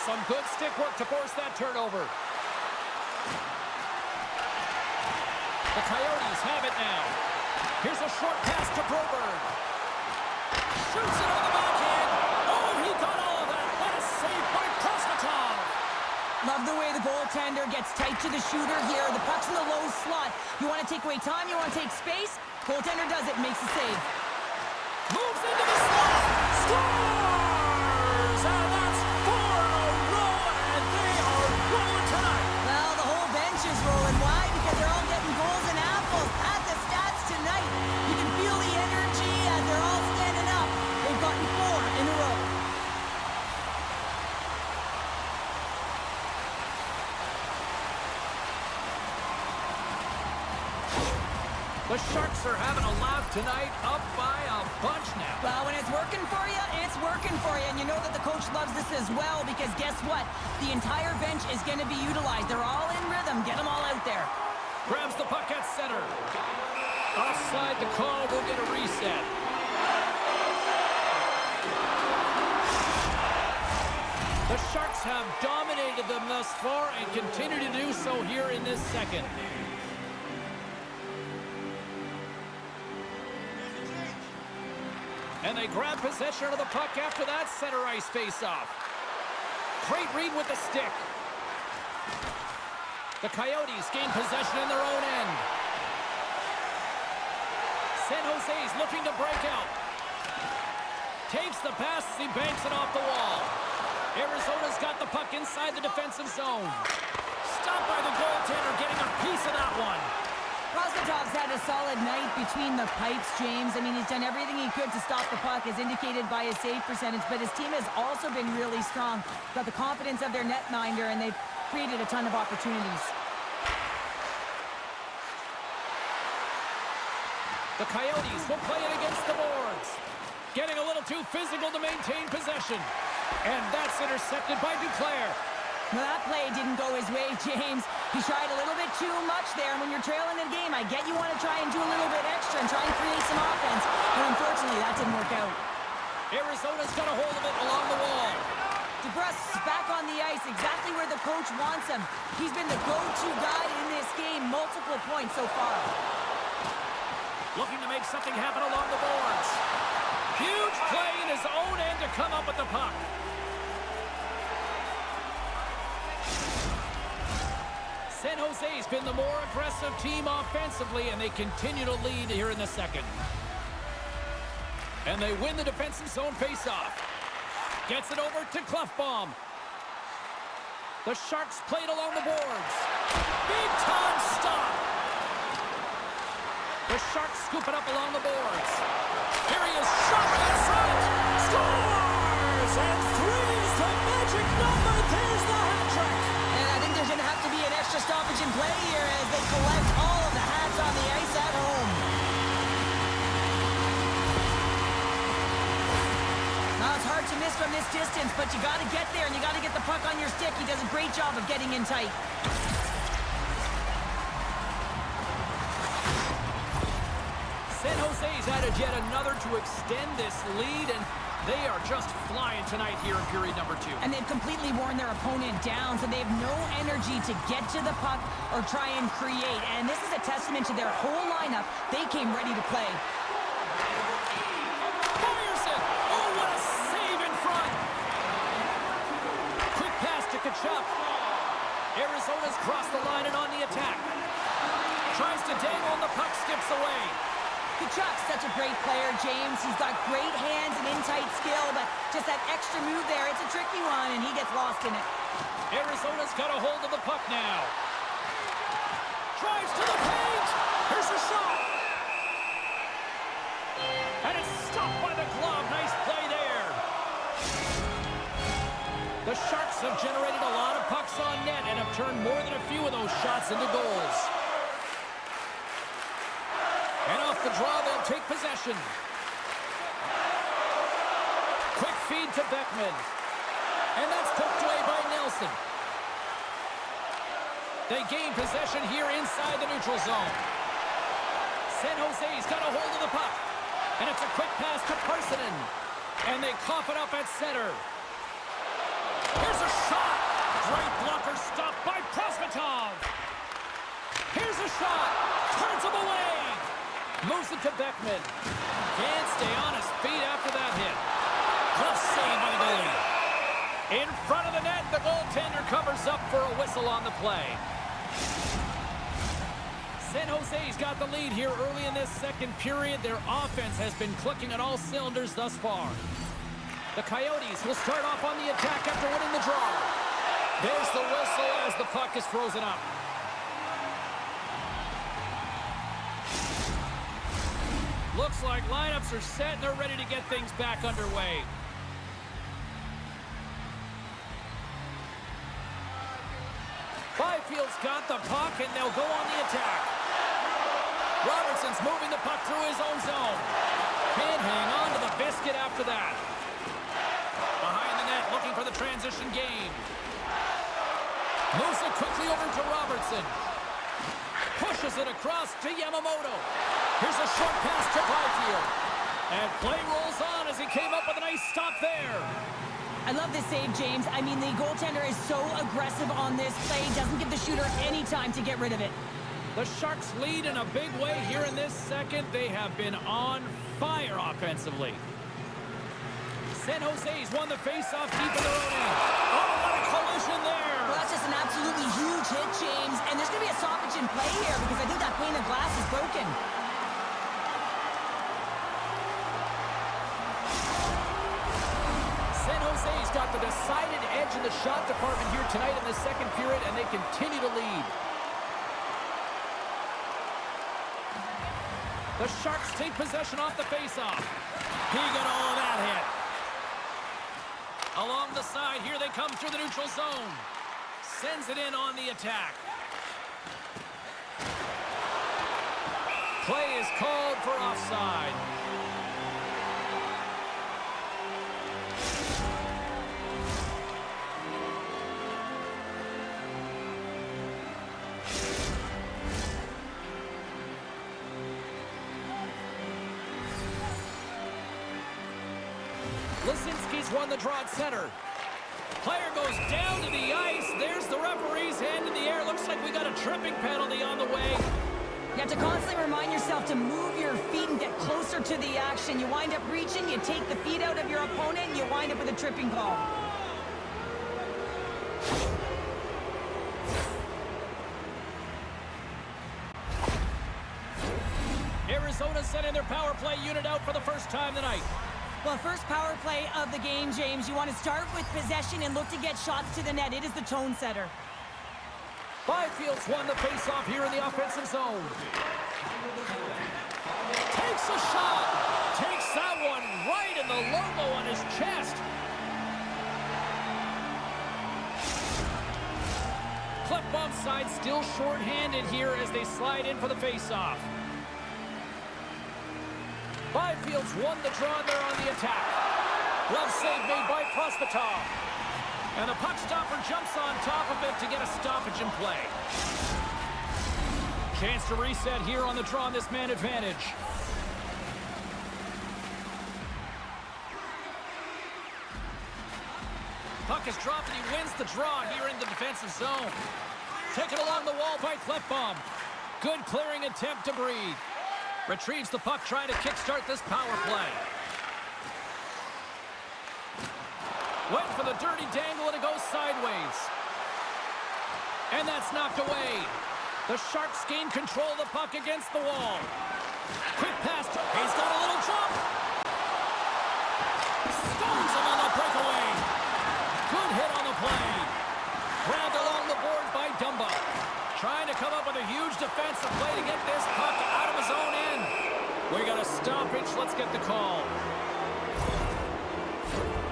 Some good stick work to force that turnover. The Coyotes have it now. Here's a short pass to Broberg. Shoots it on the backhand. Oh, he got all of that. What a save by Prospatov. Love the way the goaltender gets tight to the shooter here. The puck's in the low slot. You want to take away time, you want to take space. Goaltender does it, makes the save. Moves into the slot. Scores! And that's 4 in a row, and they are rolling tonight. Well, the whole bench is rolling. Why? Because they're all getting goals and apples. At the stats tonight. The Sharks are having a laugh tonight, up by a bunch now. Well, when it's working for you, it's working for you. And you know that the coach loves this as well because guess what? The entire bench is going to be utilized. They're all in rhythm. Get them all out there. Grabs the puck at center. Offside the call. We'll get a reset. The Sharks have dominated them thus far and continue to do so here in this second. And they grab possession of the puck after that center ice face-off. Great read with the stick. The Coyotes gain possession in their own end. San Jose's looking to break out. Takes the pass as he banks it off the wall. Arizona's got the puck inside the defensive zone. Stopped by the goaltender, getting a piece of that one. Prostotov's had a solid night between the pipes, James. I mean, he's done everything he could to stop the puck, as indicated by his save percentage, but his team has also been really strong. Got the confidence of their netminder, and they've created a ton of opportunities. The Coyotes will play it against the boards. Getting a little too physical to maintain possession. And that's intercepted by Duclair. Well, that play didn't go his way, James. He tried a little bit too much there, and when you're trailing the game, I get you want to try and do a little bit extra and try and create some offense, but unfortunately, that didn't work out. Arizona's got a hold of it along the wall. DeBrusk's back on the ice, exactly where the coach wants him. He's been the go-to guy in this game, multiple points so far. Looking to make something happen along the boards. Huge play in his own end to come up with the puck. San Jose's been the more aggressive team offensively, and they continue to lead here in the second. And they win the defensive zone faceoff. Gets it over to Klefbom. The Sharks played along the boards. Big time stop. The Sharks scoop it up along the boards. Here he is, shot in front. Scores! And three's the magic number. There's the hat trick. And I think there's going to have to be an extra stoppage in play here as they collect all of the hats on the ice at home. Now, it's hard to miss from this distance, but you got to get there and you got to get the puck on your stick. He does a great job of getting in tight. San Jose's added yet another to extend this lead, and they are just flying tonight here in period number 2. And they've completely worn their opponent down, so they have no energy to get to the puck or try and create. And this is a testament to their whole lineup. They came ready to play. Fires it! Oh, what a save in front! Quick pass to Kachuk. Arizona's crossed the line and on the attack. Tries to dangle and the puck skips away. Kachuk's such a great player, James. He's got great hands and in-tight skill, but just that extra move there, it's a tricky one, and he gets lost in it. Arizona's got a hold of the puck now. Drives to the paint. Here's a shot. And it's stopped by the glove. Nice play there. The Sharks have generated a lot of pucks on net and have turned more than a few of those shots into goals. And off the draw, they'll take possession. Quick feed to Beckman. And that's poked away by Nelson. They gain possession here inside the neutral zone. San Jose's got a hold of the puck. And it's a quick pass to Parsonen. And they cough it up at center. Here's a shot. Great blocker stopped by Prospetov. Here's a shot. Turns him away. Moves it to Beckman. Can't stay on his feet after that hit. Tough save by the goalie. In front of the net, the goaltender covers up for a whistle on the play. San Jose's got the lead here early in this second period. Their offense has been clicking at all cylinders thus far. The Coyotes will start off on the attack after winning the draw. There's the whistle as the puck is frozen up. Looks like lineups are set and they're ready to get things back underway. Byfield's got the puck and they'll go on the attack. Robertson's moving the puck through his own zone. Can't hang on to the biscuit after that. Behind the net, looking for the transition game. Moves it quickly over to Robertson. Pushes it across to Yamamoto. Here's a short pass to Byfield. And play rolls on as he came up with a nice stop there. I love this save, James. I mean, the goaltender is so aggressive on this play. Doesn't give the shooter any time to get rid of it. The Sharks lead in a big way here in this second. They have been on fire offensively. San Jose's won the faceoff deep in their own end. Oh, what a collision there. Well, that's just an absolutely huge hit, James. And there's going to be a stoppage in play here because I think that pane of glass is broken. San Jose's got the decided edge in the shot department here tonight in the second period, and they continue to lead. The Sharks take possession off the faceoff. He got all of that hit. Along the side, here they come through the neutral zone. Sends it in on the attack. Play is called for offside. Lisinski's won the draw at center. Player goes down to the ice. There's the referee's hand in the air. Looks like we got a tripping penalty on the way. You have to constantly remind yourself to move your feet and get closer to the action. You wind up reaching, you take the feet out of your opponent, and you wind up with a tripping call. Arizona sending their power play unit out for the first time tonight. Well, first power play of the game, James. You want to start with possession and look to get shots to the net. It is the tone setter. Byfield's won the faceoff here in the offensive zone. Takes a shot. Takes that one right in the logo on his chest. Klefbom's side still short-handed here as they slide in for the faceoff. Byfield's won the draw there on the attack. Glove save made by Prospitov. And the puck stopper jumps on top of it to get a stoppage in play. Chance to reset here on the draw on this man advantage. Puck is dropped and he wins the draw here in the defensive zone. Taken along the wall by Klefbom. Good clearing attempt to breathe. Retrieves the puck, trying to kickstart this power play. Went for the dirty dangle, and it goes sideways. And that's knocked away. The Sharks gain control of the puck against the wall. Quick pass. He's got a little jump. Stones him on the breakaway. Good hit on the play. Grabbed along the board by Dumba. Trying to come up with a huge defensive play to get this puck out of his own end. We got a stoppage. Let's get the call.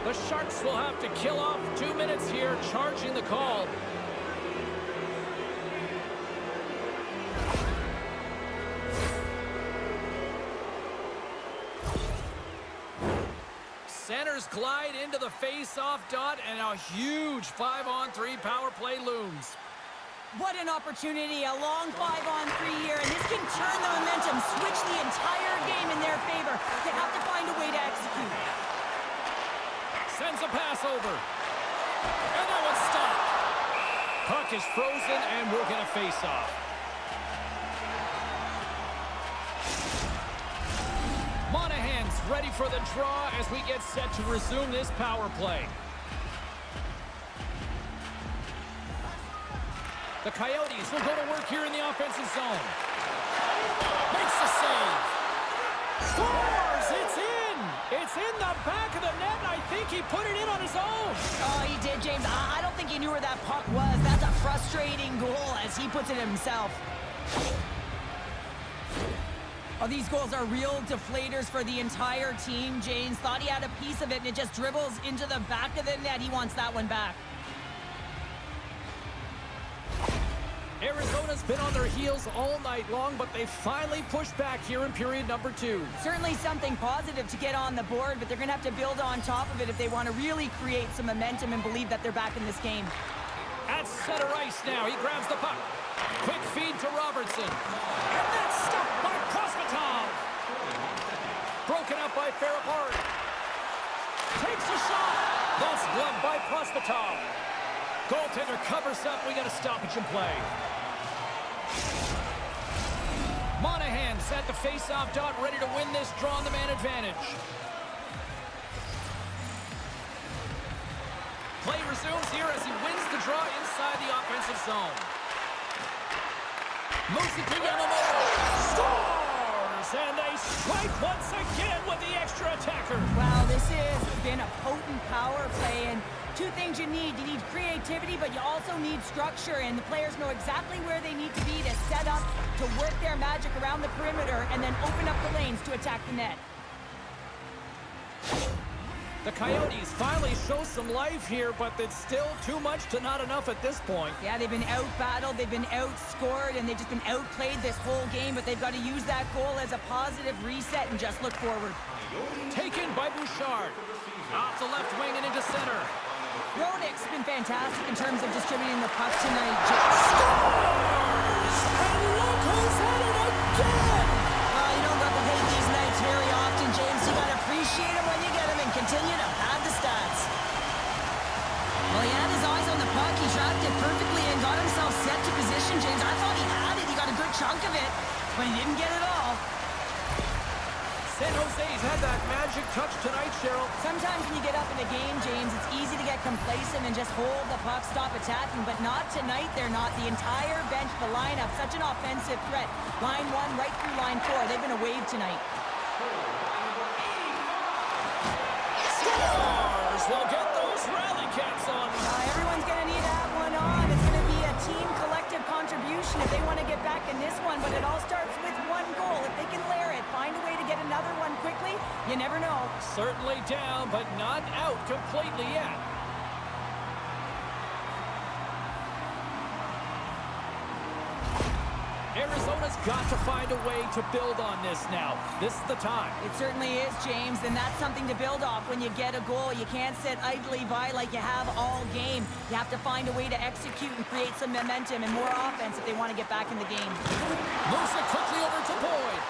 The Sharks will have to kill off 2 minutes here, charging the call. Centers glide into the face-off dot, and a huge 5-on-3 power play looms. What an opportunity, a long 5-on-3 here, and this can turn the momentum, switch the entire game in their favor. They have to find a way to execute. Sends a pass over. And that one's stopped. Puck is frozen, and we'll get a face-off. Monahan's ready for the draw as we get set to resume this power play. The Coyotes will go to work here in the offensive zone. Makes the save. Scores! It's in! It's in the back of the net, and I think he put it in on his own. Oh, he did, James. I don't think he knew where that puck was. That's a frustrating goal, as he puts it himself. Oh, these goals are real deflators for the entire team. James thought he had a piece of it, and it just dribbles into the back of the net. He wants that one back. Arizona's Arizona's been on their heels all night long, but they finally pushed back here in period number 2. Certainly something positive to get on the board, but they're going to have to build on top of it if they want to really create some momentum and believe that they're back in this game. At center ice now, he grabs the puck. Quick feed to Robertson. And that's stopped by Prosvetov. Broken up by Farapard. Takes a shot. That's gloved by Prosvetov. Goaltender covers up. We got a stoppage in play. Monahan set the face-off dot, ready to win this draw on the man advantage. Play resumes here as he wins the draw inside the offensive zone. Moves it to Yamamoto. Scores! And they strike once again with the extra attacker. Wow, this has been a potent power play, and two things you need. You need creativity, but you also need structure, and the players know exactly where they need to be to set up, to work their magic around the perimeter, and then open up the lanes to attack the net. The Coyotes finally show some life here, but it's still too much to not enough at this point. Yeah, they've been out-battled, they've been outscored, and they've just been outplayed this whole game, but they've got to use that goal as a positive reset and just look forward. Taken by Bouchard. Off the left wing and into center. Ronick's been fantastic in terms of distributing the puck tonight. Scores! And look who's at it again! Well, you don't replicate these nights very often, James. You got to appreciate them when you get them and continue to pad the stats. Well, he had his eyes on the puck. He tracked it perfectly and got himself set to position, James. I thought he had it. He got a good chunk of it, but he didn't get it all. San Jose's had that magic touch tonight, Cheryl. Sometimes when you get up in a game, James, it's easy to get complacent and just hold the puck, stop attacking, but not tonight. They're not. The entire bench, the lineup, such an offensive threat. Line 1 right through line 4. They've been a wave tonight. Scores! We'll get those rally caps on. Everyone's going to need to have one on. It's going to be a team collective contribution if they want to get back in this one, but it all starts with one goal. If they can layer it, find a way to get another one quickly, you never know. Certainly down, but not out completely yet. Arizona's got to find a way to build on this now. This is the time. It certainly is, James, and that's something to build off when you get a goal. You can't sit idly by like you have all game. You have to find a way to execute and create some momentum and more offense if they want to get back in the game. Moves it quickly over to Boyd.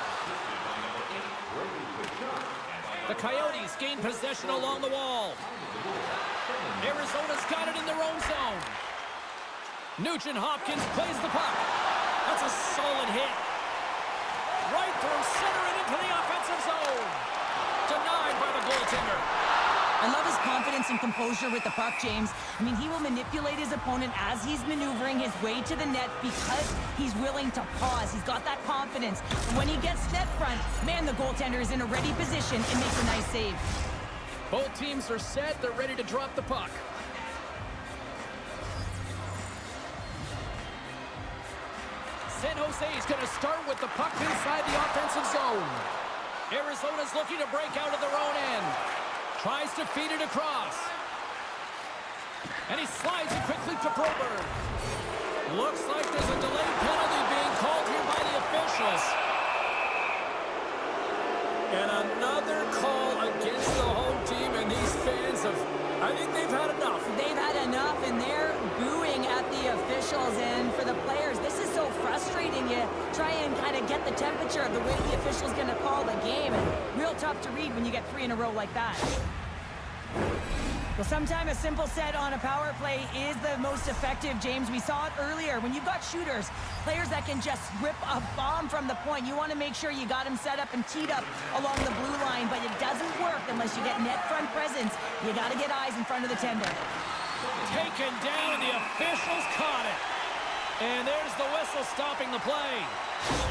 The Coyotes gain possession along the wall. Arizona's got it in their own zone. Nugent Hopkins plays the puck. That's a solid hit. Right through center and into the offensive zone. Denied by the goaltender. I love his confidence and composure with the puck, James. I mean, he will manipulate his opponent as he's maneuvering his way to the net because he's willing to pause. He's got that confidence. When he gets net front, man, the goaltender is in a ready position and makes a nice save. Both teams are set. They're ready to drop the puck. San Jose is going to start with the puck inside the offensive zone. Arizona's looking to break out of their own end. Tries to feed it across. And he slides it quickly to Broberg. Looks like there's a delayed penalty being called here by the officials. And another call against the home team, and these fans I think they've had enough. They've had enough, and they're booing at the officials. And for the players, this is so frustrating. You try and kind of get the temperature of the way the official's going to call the game. And real tough to read when you get 3 in a row like that. Well, sometimes a simple set on a power play is the most effective, James. We saw it earlier. When you've got shooters, players that can just rip a bomb from the point, you want to make sure you got them set up and teed up along the blue line, but it doesn't work unless you get net front presence. You got to get eyes in front of the tender. Taken down, the officials caught it. And there's the whistle stopping the play.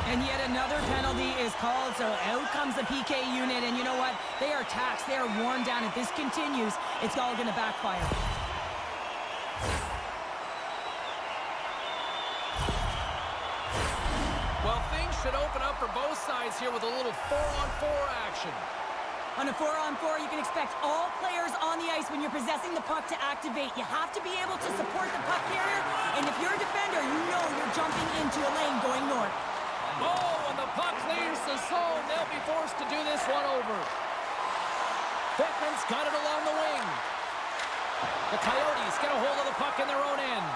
And yet another penalty is called, so out comes the PK unit, and you know what? They are taxed, they are worn down. If this continues, it's all going to backfire. Well, things should open up for both sides here with a little 4-on-4 action. On a 4-on-4, you can expect all players on the ice when you're possessing the puck to activate. You have to be able to support the puck carrier, and if you're a defender, you know you're jumping into into a lane going north. Oh, and the puck clears the zone. They'll be forced to do this one over. Beckman's got it along the wing. The Coyotes get a hold of the puck in their own end.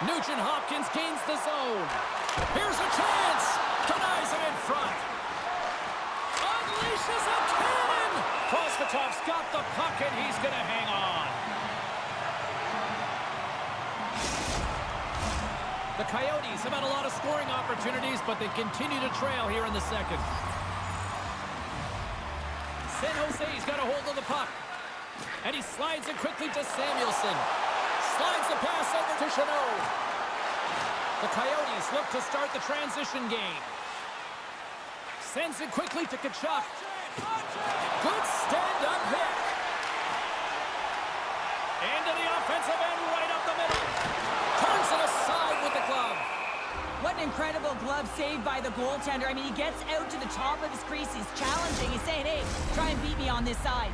Nugent Hopkins gains the zone. Here's a chance. Denies it in front. Unleashes a cannon. Prosvetov's got the puck, and he's going to hang on. The Coyotes have had a lot of scoring opportunities, but they continue to trail here in the second. San Jose's got a hold of the puck. And he slides it quickly to Samuelson. Slides the pass over to Chanot. The Coyotes look to start the transition game. Sends it quickly to Tkachuk. Good stand-up hit. Into the offensive end, right up the middle. Turns it aside with the glove. What an incredible glove save by the goaltender. I mean, he gets out to the top of his crease. He's challenging. He's saying, hey, try and beat me on this side.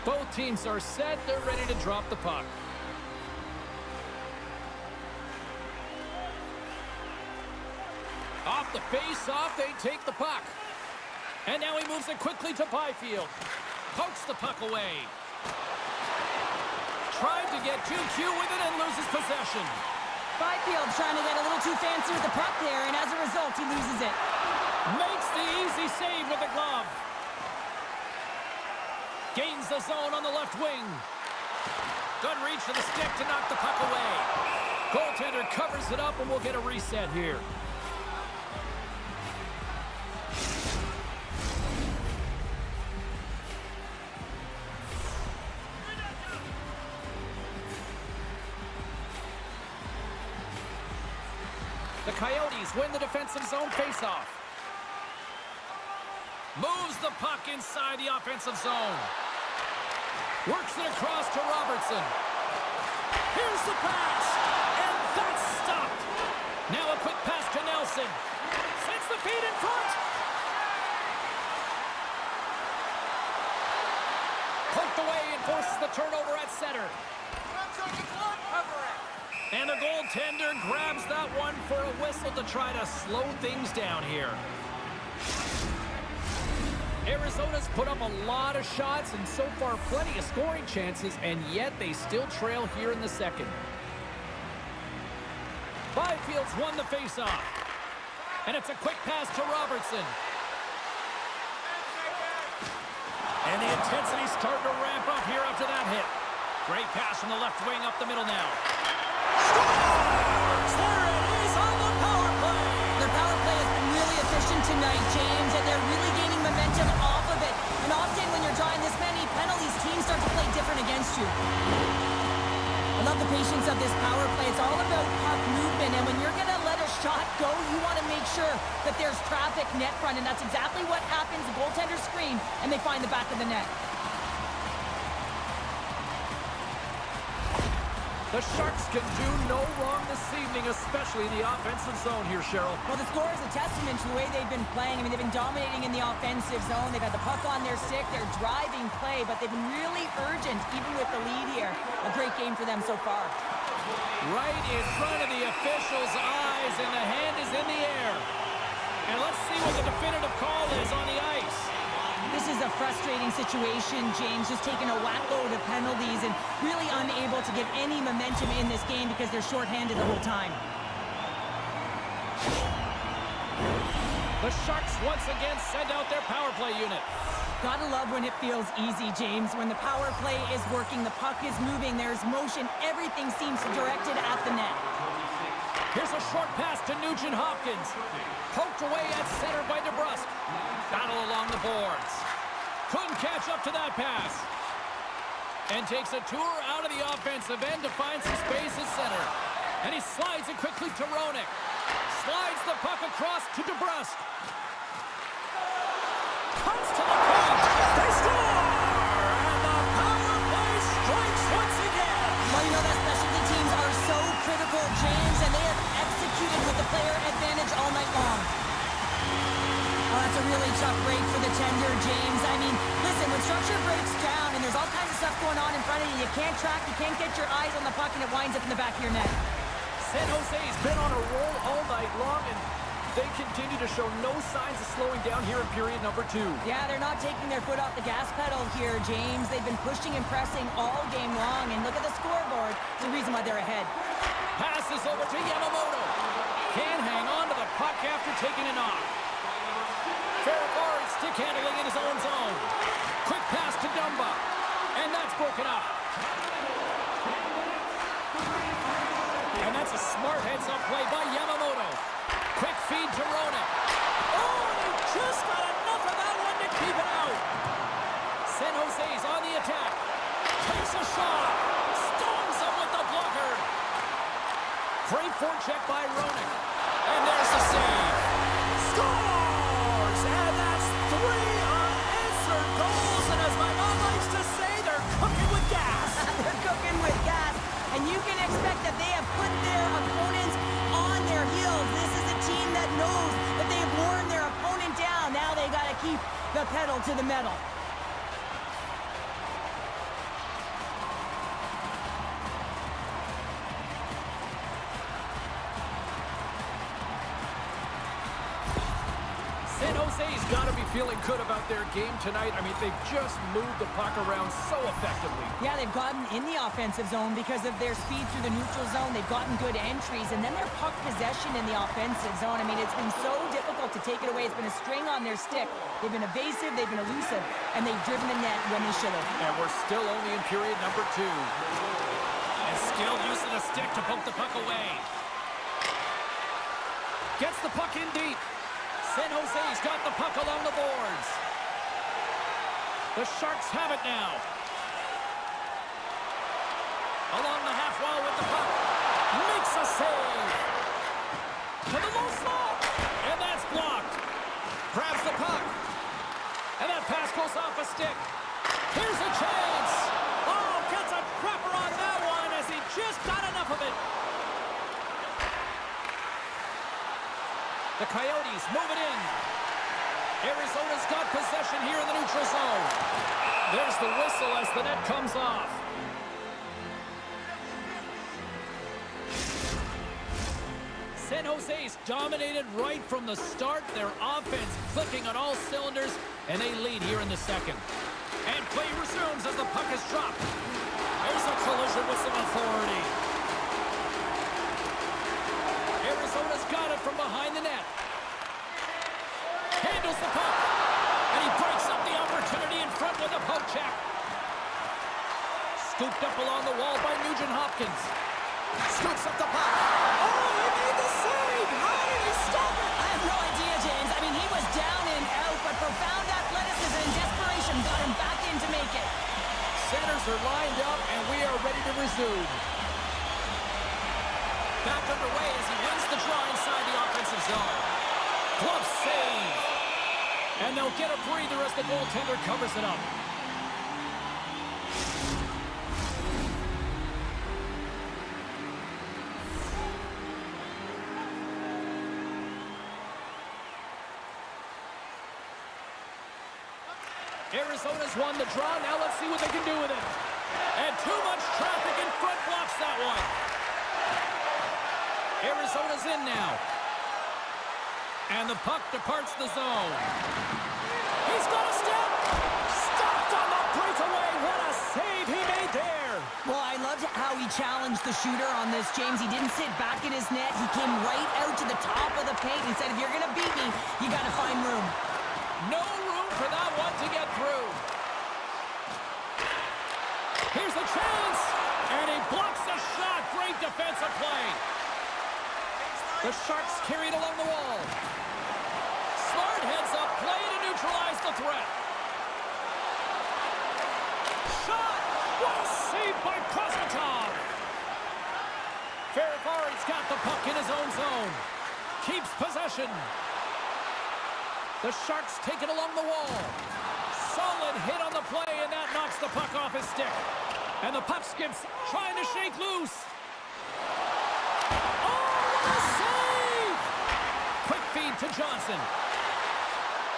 Both teams are set. They're ready to drop the puck. Off the face-off, they take the puck. And now he moves it quickly to Byfield. Pokes the puck away. Tried to get too cute with it and loses possession. Byfield trying to get a little too fancy with the puck there, and as a result, he loses it. Makes the easy save with the glove. Gains the zone on the left wing. Good reach to the stick to knock the puck away. Goaltender covers it up, and we'll get a reset here. The Coyotes win the defensive zone faceoff. Moves the puck inside the offensive zone. Works it across to Robertson. Here's the pass. And that's stopped. Now a quick pass to Nelson. Sends the feed in front. Poked away and forces the turnover at center. And the goaltender grabs that one for a whistle to try to slow things down here. Arizona's put up a lot of shots and so far plenty of scoring chances, and yet they still trail here in the second. Byfield's won the faceoff. And it's a quick pass to Robertson. And the intensity's starting to ramp up here after that hit. Great pass from the left wing up the middle now. Scores! There it is on the power play! Their power play has been really efficient tonight, James, and they're really gaining momentum off of it. And often when you're drawing this many penalties, teams start to play different against you. I love the patience of this power play. It's all about puck movement, and when you're going to let a shot go, you want to make sure that there's traffic net front, and that's exactly what happens. The goaltenders scream, and they find the back of the net. The Sharks can do no wrong this evening, especially in the offensive zone here, Cheryl. Well, the score is a testament to the way they've been playing. I mean, they've been dominating in the offensive zone. They've had the puck on their stick. They're driving play, but they've been really urgent, even with the lead here. A great game for them so far. Right in front of the official's eyes, and the hand is in the air. And let's see what the definitive call is on the ice. This is a frustrating situation, James, just taking a whack load of penalties and really unable to get any momentum in this game because they're shorthanded the whole time. The Sharks once again send out their power play unit. Gotta love when it feels easy, James. When the power play is working, the puck is moving, there's motion, everything seems directed at the net. Here's a short pass to Nugent Hopkins. Poked away at center by DeBrusk. Battle along the boards. Couldn't catch up to that pass. And takes a tour out of the offensive end to find some space at center. And he slides it quickly to Roenick. Slides the puck across to DeBrusk. Comes to the puck. They score! And the power play strikes once again. Well, you know that specialty teams are so critical, James, and they have executed with the player advantage all night long. Oh, that's a really tough break for the tender, James. I mean, listen, when structure breaks down and there's all kinds of stuff going on in front of you, you can't track, you can't get your eyes on the puck, and it winds up in the back of your net. San Jose's been on a roll all night long, and they continue to show no signs of slowing down here in period number 2. Yeah, they're not taking their foot off the gas pedal here, James. They've been pushing and pressing all game long, and look at the scoreboard. It's the reason why they're ahead. Passes over to Yamamoto. Can't hang on to the puck after taking a knock. Ferrari stick handling in his own zone. Quick pass to Dumba. And that's broken up. And that's a smart heads-up play by Yamamoto. Quick feed to Roenick. Oh, and he just got enough of that one to keep it out. San Jose's on the attack. Takes a shot. Stones him with the blocker. Great forecheck by Roenick. And there's the save. Scores! And that's 3 unanswered goals. And as my mom likes to say, they're cooking with gas. They're cooking with gas. And you can expect that they have put their opponents on their heels. This is a team that knows that they've worn their opponent down. Now they got to keep the pedal to the metal. San Jose's got to be feeling good about their game tonight. I mean, they've just moved the puck around so effectively. Yeah, they've gotten in the offensive zone because of their speed through the neutral zone. They've gotten good entries, and then their puck possession in the offensive zone. I mean, it's been so difficult to take it away. It's been a string on their stick. They've been evasive, they've been elusive, and they've driven the net when they should have. And we're still only in period number 2. And still using the stick to poke the puck away. Gets the puck in deep. San Jose's got the puck along the boards. The Sharks have it now. Along the half wall with the puck. Makes a save. To the low slot. And that's blocked. Grabs the puck. And that pass goes off a stick. Here's a chance. Oh, gets a crapper on that one as he just got enough of it. The Coyotes move it in. Arizona's got possession here in the neutral zone. There's the whistle as the net comes off. San Jose's dominated right from the start. Their offense clicking on all cylinders, and they lead here in the second. And play resumes as the puck is dropped. There's a collision with some authority. Arizona's got it from behind the net. Handles the puck. And he breaks up the opportunity in front with a poke check. Scooped up along the wall by Nugent Hopkins. Scoops up the puck. Oh, he made the save! How did he stop it? I have no idea, James. I mean, he was down and out, but profound athleticism and desperation got him back in to make it. Centers are lined up, and we are ready to resume. Back underway as he wins the draw inside the offensive zone. Glove save. And they'll get a breather as the goaltender covers it up. Arizona's won the draw. Now let's see what they can do with it. And too much traffic in front blocks that one. Arizona's in now. And the puck departs the zone. He's got a step. Stopped on the breakaway. What a save he made there. Well, I loved how he challenged the shooter on this, James. He didn't sit back in his net. He came right out to the top of the paint and said, if you're going to beat me, you got to find room. No room for that one to get through. Here's the chance. And he blocks the shot. Great defensive play. The Sharks carried along the wall. Smart heads up play to neutralize the threat. Shot! What a save by Kosmatov! Ferrari's got the puck in his own zone. Keeps possession. The Sharks take it along the wall. Solid hit on the play, and that knocks the puck off his stick. And the puck skips, trying to shake loose. Feed to Johnson.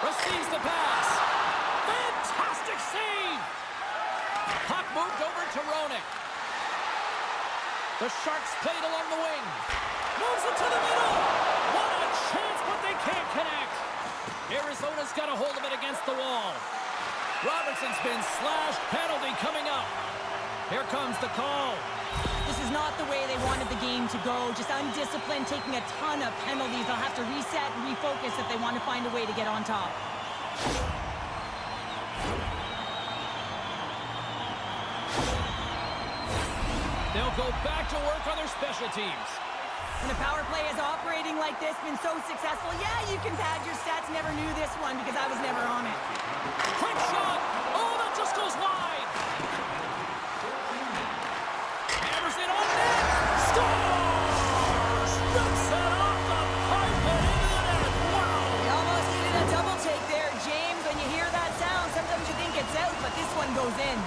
Receives the pass. Fantastic save. Puck moved over to Roenick. The Sharks played along the wing. hold of it against the wall. Robertson's been slashed. Penalty coming up. Here comes the call. This is not the way they wanted the game to go. Just undisciplined, taking a ton of penalties. They'll have to reset and refocus if they want to find a way to get on top. They'll go back to work on their special teams. When a power play is operating like this, been so successful, yeah, you can pad your stats. Never knew this one because I was never on it. Quick shot. Oh, that just goes wide. Hammers it on net. Scores! Rips it off the pipe and into the net. Wow! You almost needed a double take there, James. When you hear that sound, sometimes you think it's out, but this one goes in.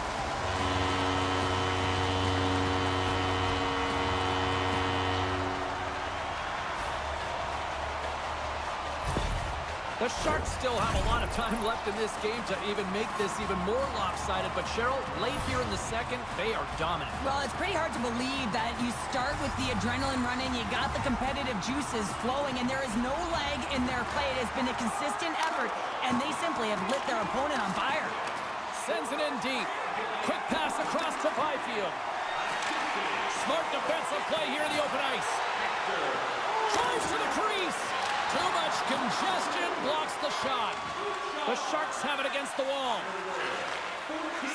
The Sharks still have a lot of time left in this game to even make this even more lopsided. But Cheryl, late here in the second, they are dominant. Well, it's pretty hard to believe that you start with the adrenaline running, you got the competitive juices flowing, and there is no lag in their play. It has been a consistent effort, and they simply have lit their opponent on fire. Sends it in deep. Quick pass across to Byfield. Smart defensive play here in the open ice. Drives to the crease. Too much congestion, blocks the shot. The Sharks have it against the wall.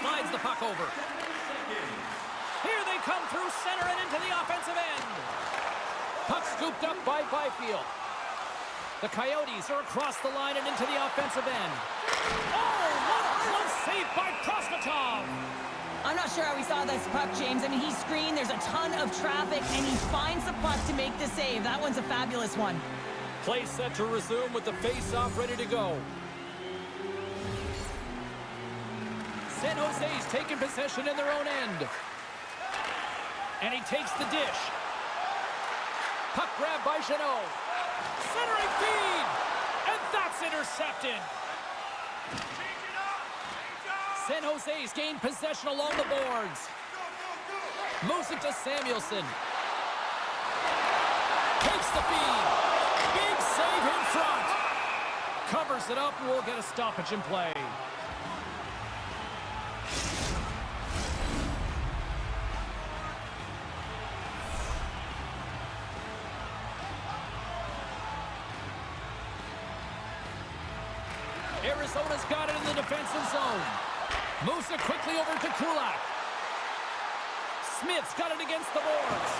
Slides the puck over. Here they come through center and into the offensive end. Puck scooped up by Byfield. The Coyotes are across the line and into the offensive end. Oh, what a close save by Proskotov. I'm not sure how we saw this puck, James. I mean, he screened, there's a ton of traffic, and he finds the puck to make the save. That one's a fabulous one. Play set to resume with the face-off ready to go. San Jose's taking possession in their own end. And he takes the dish. Puck grab by Jeannot. Centering feed! And that's intercepted. San Jose's gained possession along the boards. Moves it to Samuelson. Takes the feed. Big save in front. Covers it up and we'll get a stoppage in play. Arizona's got it in the defensive zone. Moves it quickly over to Kulak. Smith's got it against the boards.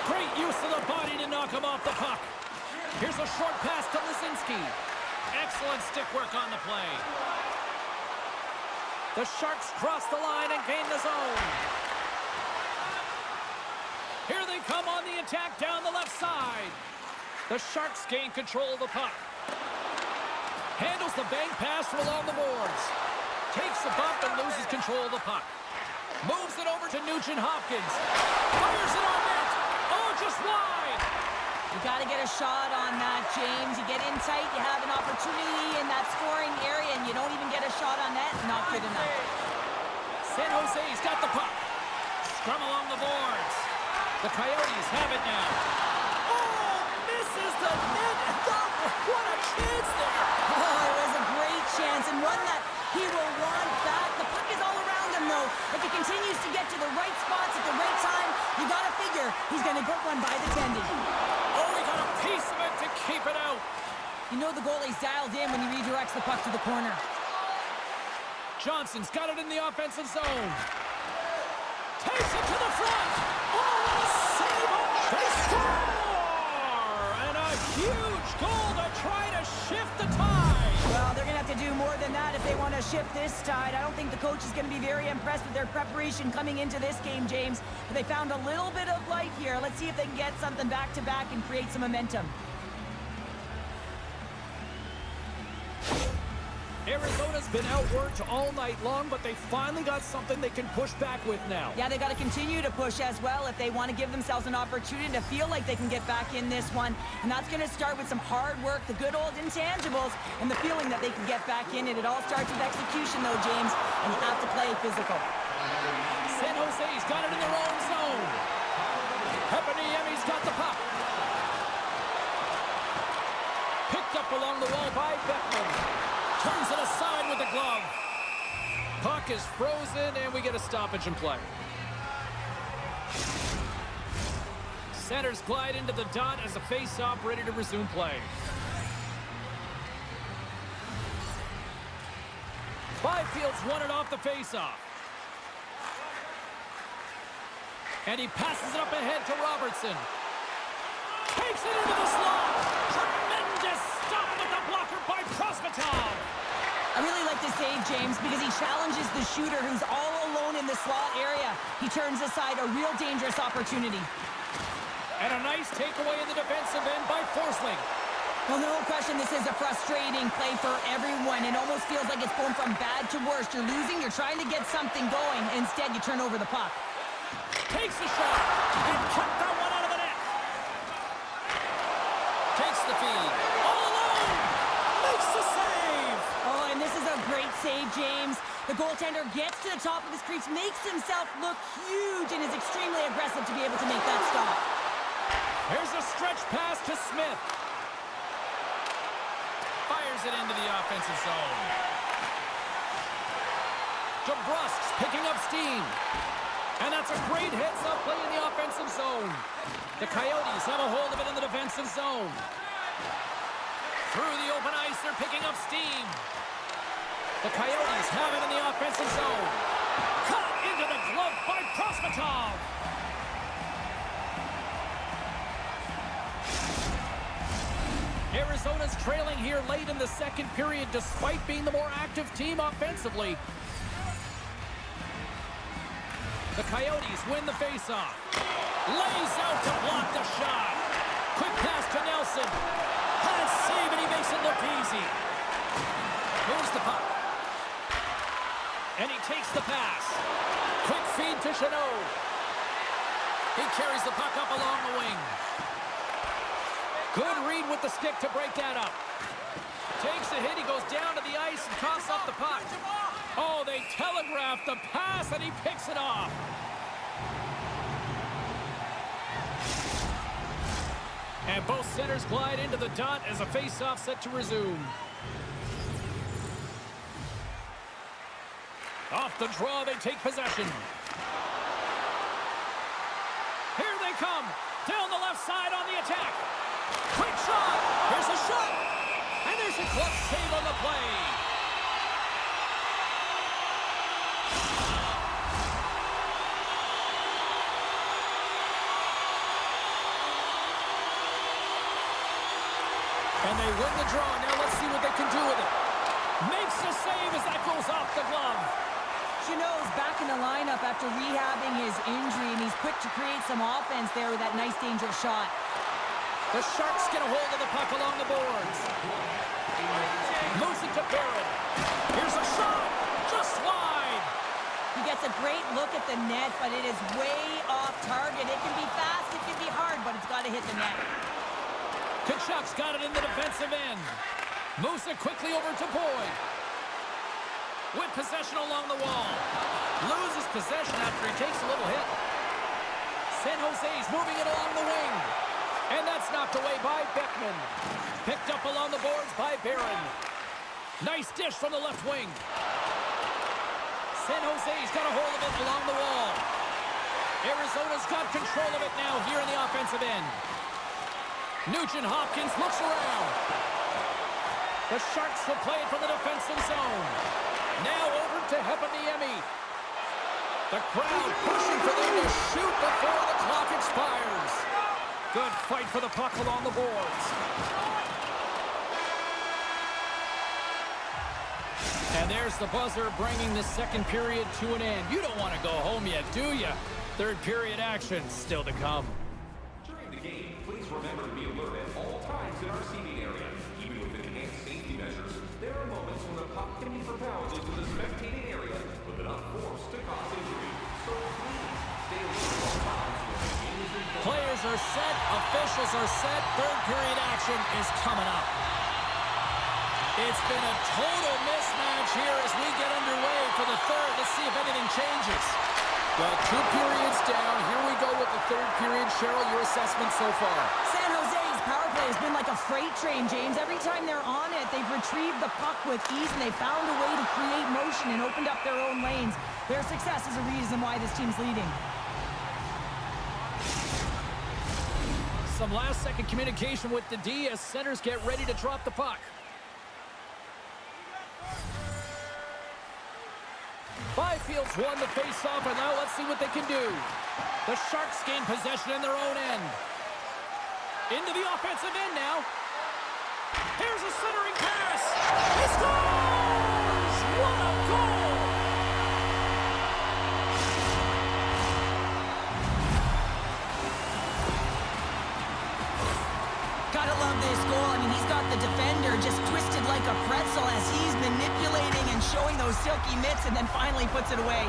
Great use of the body to knock him off the puck. Here's a short pass to Lisinski. Excellent stick work on the play. The Sharks cross the line and gain the zone. Here they come on the attack down the left side. The Sharks gain control of the puck. Handles the bank pass from along the boards. Takes a bump and loses control of the puck. Moves it over to Nugent-Hopkins. Fires it on net. Oh, just wide. You got to get a shot on that, James. You get in tight, you have an opportunity in that scoring area, and you don't even get a shot on net. Not good enough. San Jose's got the puck. Scrum along the boards. The Coyotes have it now. Oh, misses the net. What a chance there. Oh, it was a great chance, and one that he will want back. The puck is all around him, though. If he continues to get to the right spots at the right time, you got to figure he's going to get one by the tendon. Oh, he got a piece of it to keep it out. You know the goalie's dialed in when he redirects the puck to the corner. Johnson's got it in the offensive zone. Takes it to the front. Oh, what a save. They score! And a huge goal to try to shift the tide. Well, they're going to have to do more than that if they want to shift this tide. I don't think the coach is going to be very impressed with their preparation coming into this game, James. But they found a little bit of life here. Let's see if they can get something back-to-back and create some momentum. Arizona's been outworked all night long, but they finally got something they can push back with now. Yeah, they got to continue to push as well if they want to give themselves an opportunity to feel like they can get back in this one. And that's going to start with some hard work, the good old intangibles, and the feeling that they can get back in it. It all starts with execution, though, James, and you have to play physical. San Jose's got it in their own zone. Heponiemi's got the puck. Picked up along the wall by Beckman. Turns it puck is frozen, and we get a stoppage in play. Centers glide into the dot as a face-off ready to resume play. Byfield's won it off the face-off. And he passes it up ahead to Robertson. Takes it into the slot. Tremendous stop with the blocker by Prosvetov. I really like the save, James, because he challenges the shooter who's all alone in the slot area. He turns aside a real dangerous opportunity. And a nice takeaway in the defensive end by Forsling. Well, no question this is a frustrating play for everyone. It almost feels like it's going from bad to worse. You're losing, you're trying to get something going. Instead, you turn over the puck. Takes the shot and kept that one out of the net. Takes the feed. All alone. Makes the save. Oh, and this is a great save, James. The goaltender gets to the top of his crease, makes himself look huge, and is extremely aggressive to be able to make that stop. Here's a stretch pass to Smith. Fires it into the offensive zone. DeBrusk's picking up steam. And that's a great heads-up play in the offensive zone. The Coyotes have a hold of it in the defensive zone. Through the open ice, they're picking up steam. The Coyotes have it in the offensive zone. Cut into the glove by Prosvetov. Arizona's trailing here late in the second period despite being the more active team offensively. The Coyotes win the faceoff. Lays out to block the shot. Quick pass to Nelson. Had a save and he makes it look easy. Moves the puck. And he takes the pass. Quick feed to Chanot. He carries the puck up along the wing. Good read with the stick to break that up. Takes a hit, he goes down to the ice and tosses up the puck. Oh, they telegraphed the pass and he picks it off. And both centers glide into the dot as a face-off set to resume. Off the draw, they take possession. Here they come. Down the left side on the attack. Quick shot. Here's a shot. And there's a glove save on the play. And they win the draw. Now let's see what they can do with it. Makes the save as that goes off the glove. Chanot's back in the lineup after rehabbing his injury, and he's quick to create some offense there with that nice dangerous shot. The Sharks get a hold of the puck along the boards. Moves it to Barron. Here's a shot. Just wide. He gets a great look at the net, but it is way off target. It can be fast, it can be hard, but it's got to hit the net. Kachuk's got it in the defensive end. Moves it quickly over to Boyd. With possession along the wall. Loses possession after he takes a little hit. San Jose's moving it along the wing. And that's knocked away by Beckman. Picked up along the boards by Barron. Nice dish from the left wing. San Jose's got a hold of it along the wall. Arizona's got control of it now here in the offensive end. Nugent Hopkins looks around. The Sharks will play it from the defensive zone. Now over to Heponiemi. The crowd pushing for them to shoot before the clock expires. Good fight for the puck along the boards. And there's the buzzer bringing the second period to an end. You don't want to go home yet, do you? Third period action still to come. During the game, please remember to be alert at all times in our seating area. Even with enhanced safety measures, there are moments when the puck can be propelled into the spectating area with enough force to cause injury. So please stay alert at all times when the game is in play. Players are set, officials are set, third period action is coming up. It's been a total mismatch here as we get underway for the third. Let's see if anything changes. Well, 2 periods down. Here we go with the third period. Cheryl, your assessment so far? San Jose's power play has been like a freight train, James. Every time they're on it, they've retrieved the puck with ease, and they've found a way to create motion and opened up their own lanes. Their success is a reason why this team's leading. Some last-second communication with the D as centers get ready to drop the puck. Byfield's won the face-off, and now let's see what they can do. The Sharks gain possession in their own end. Into the offensive end now. Here's a centering pass. He scores! What a goal! Gotta love this goal. I mean, he's got the defender just twisted like a pretzel as he's manipulating and showing those silky mitts and then finally puts it away.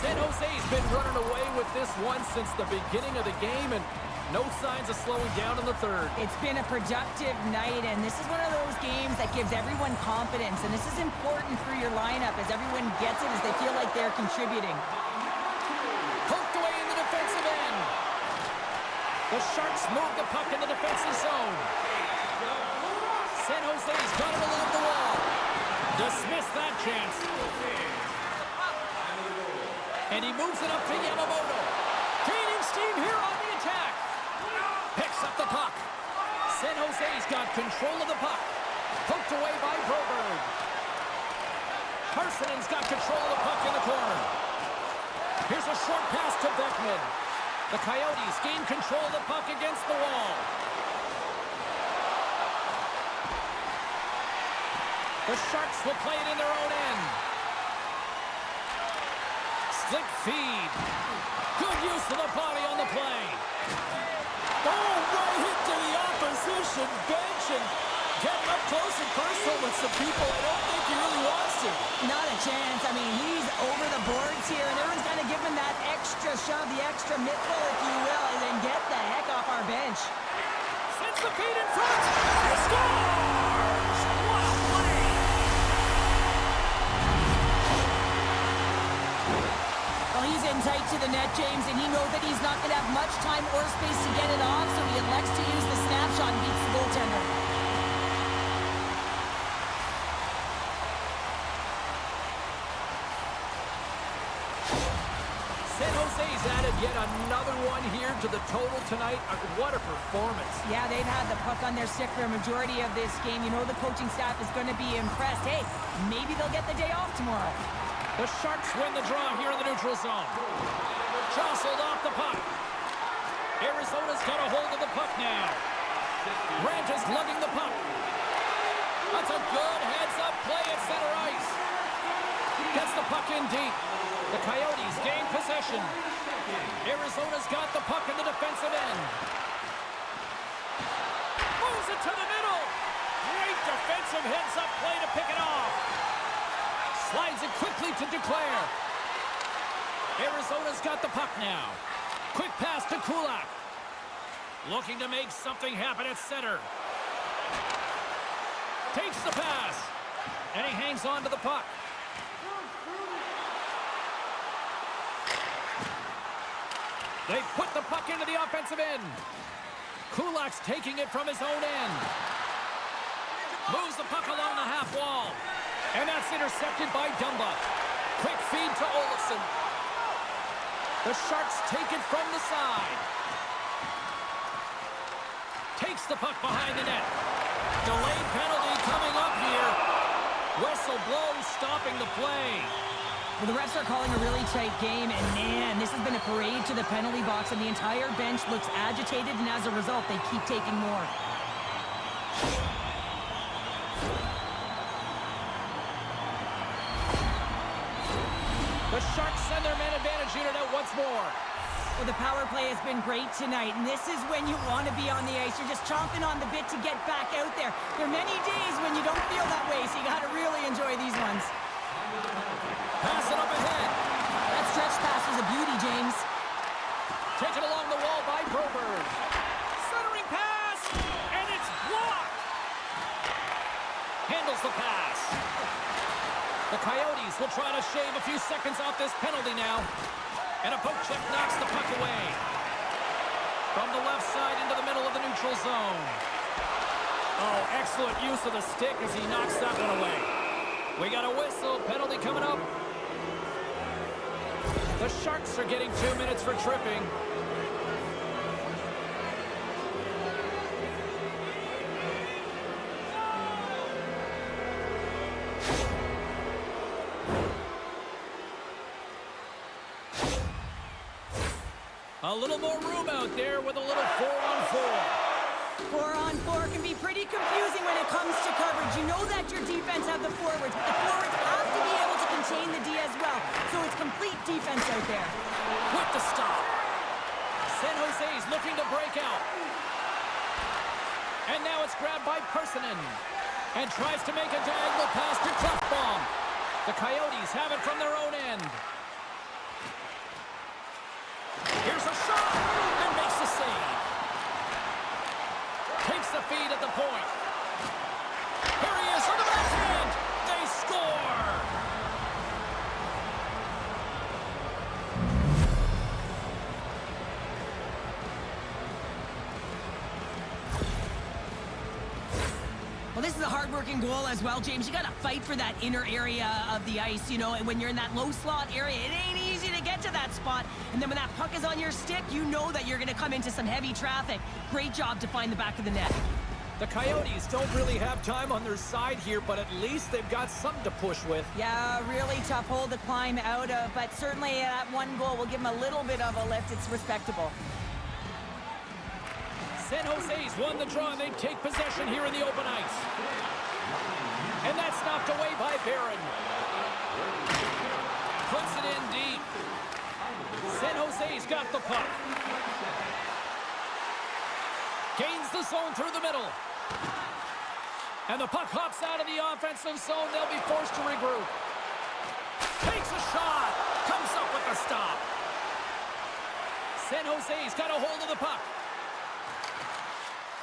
San Jose's been running away with this one since the beginning of the game, and no signs of slowing down in the third. It's been a productive night, and this is one of those games that gives everyone confidence, and this is important for your lineup as everyone gets it, as they feel like they're contributing. Poked away in the defensive end. The Sharks move the puck in the defensive zone. San Jose's got it along the wall. Dismiss that chance. And he moves it up to Yamamoto. Gaining steam here on the attack. Picks up the puck. San Jose's got control of the puck. Poked away by Broberg. Harsenen's got control of the puck in the corner. Here's a short pass to Beckman. The Coyotes gain control of the puck against the wall. The Sharks will play it in their own end. Slick feed. Good use of the body on the play. Oh, right hit to the opposition bench and getting up close and personal with some people I don't think he really wants to. Not a chance. I mean, he's over the boards here, and everyone's going to give him that extra shove, the extra mittful, if you will, and then get the heck off our bench. Sends the feed in front. He scores! What a play! Well, he's in tight to the net, James, and he knows that he's not going to have much time or space to get it off, so he elects to use the snapshot and beats the goaltender. San Jose's added yet another one here to the total tonight. What a performance. Yeah, they've had the puck on their stick for a majority of this game. You know the coaching staff is going to be impressed. Hey, maybe they'll get the day off tomorrow. The Sharks win the draw here in the neutral zone. Jostled off the puck. Arizona's got a hold of the puck now. Grant is lugging the puck. That's a good heads-up play at center ice. Gets the puck in deep. The Coyotes gain possession. Arizona's got the puck in the defensive end. Moves it to the middle. Great defensive heads-up play to pick it off. Slides it quickly to Duclair. Arizona's got the puck now. Quick pass to Kulak. Looking to make something happen at center. Takes the pass. And he hangs on to the puck. They put the puck into the offensive end. Kulak's taking it from his own end. Moves the puck along the half wall. And that's intercepted by Dumba. Quick feed to Olofsson. The Sharks take it from the side. Takes the puck behind the net. Delayed penalty coming up here. Whistle blows, stopping the play. Well, the refs are calling a really tight game, and man, this has been a parade to the penalty box, and the entire bench looks agitated, and as a result, they keep taking more. The Sharks send their man advantage unit out once more. Well, the power play has been great tonight, and this is when you want to be on the ice. You're just chomping on the bit to get back out there. There are many days when you don't feel that way, so you got to really enjoy these ones. Pass it up ahead. That stretch pass was a beauty, James. Taken along the wall by Broberg. Centering pass, and it's blocked. Handles the pass. The Coyotes will try to shave a few seconds off this penalty now. And a poke check knocks the puck away. From the the middle of the neutral zone. Oh, excellent use of the stick as he knocks that one away. We got a whistle. Penalty coming up. The Sharks are getting 2 minutes for tripping. A little more room out there with a little 4-on-4. 4-on-4 can be pretty confusing when it comes to coverage. You know that your defense have the forwards, but the forwards have to be able to contain the D as well. So it's complete defense out there. With the stop. San Jose's looking to break out. And now it's grabbed by Personen. And tries to make a diagonal pass to Klefbom. The Coyotes have it from their own end. Here's a shot, and makes the save. Takes the feed at the point. Here he is on the backhand. They score. Well, this is a hard-working goal as well, James. You got to fight for that inner area of the ice, you know, and when you're in that low slot area, it ain't easy to get to that spot. And then when that puck is on your stick, you know that you're going to come into some heavy traffic. Great job to find the back of the net. The Coyotes don't really have time on their side here, but at least they've got something to push with. Yeah, really tough hole to climb out of, but certainly that one goal will give them a little bit of a lift. It's respectable. San Jose's won the draw, and they take possession here in the open ice. And that's knocked away by Barron. Puts it in deep. San Jose's got the puck. Gains the zone through the middle. And the puck hops out of the offensive zone. They'll be forced to regroup. Takes a shot. Comes up with a stop. San Jose's got a hold of the puck.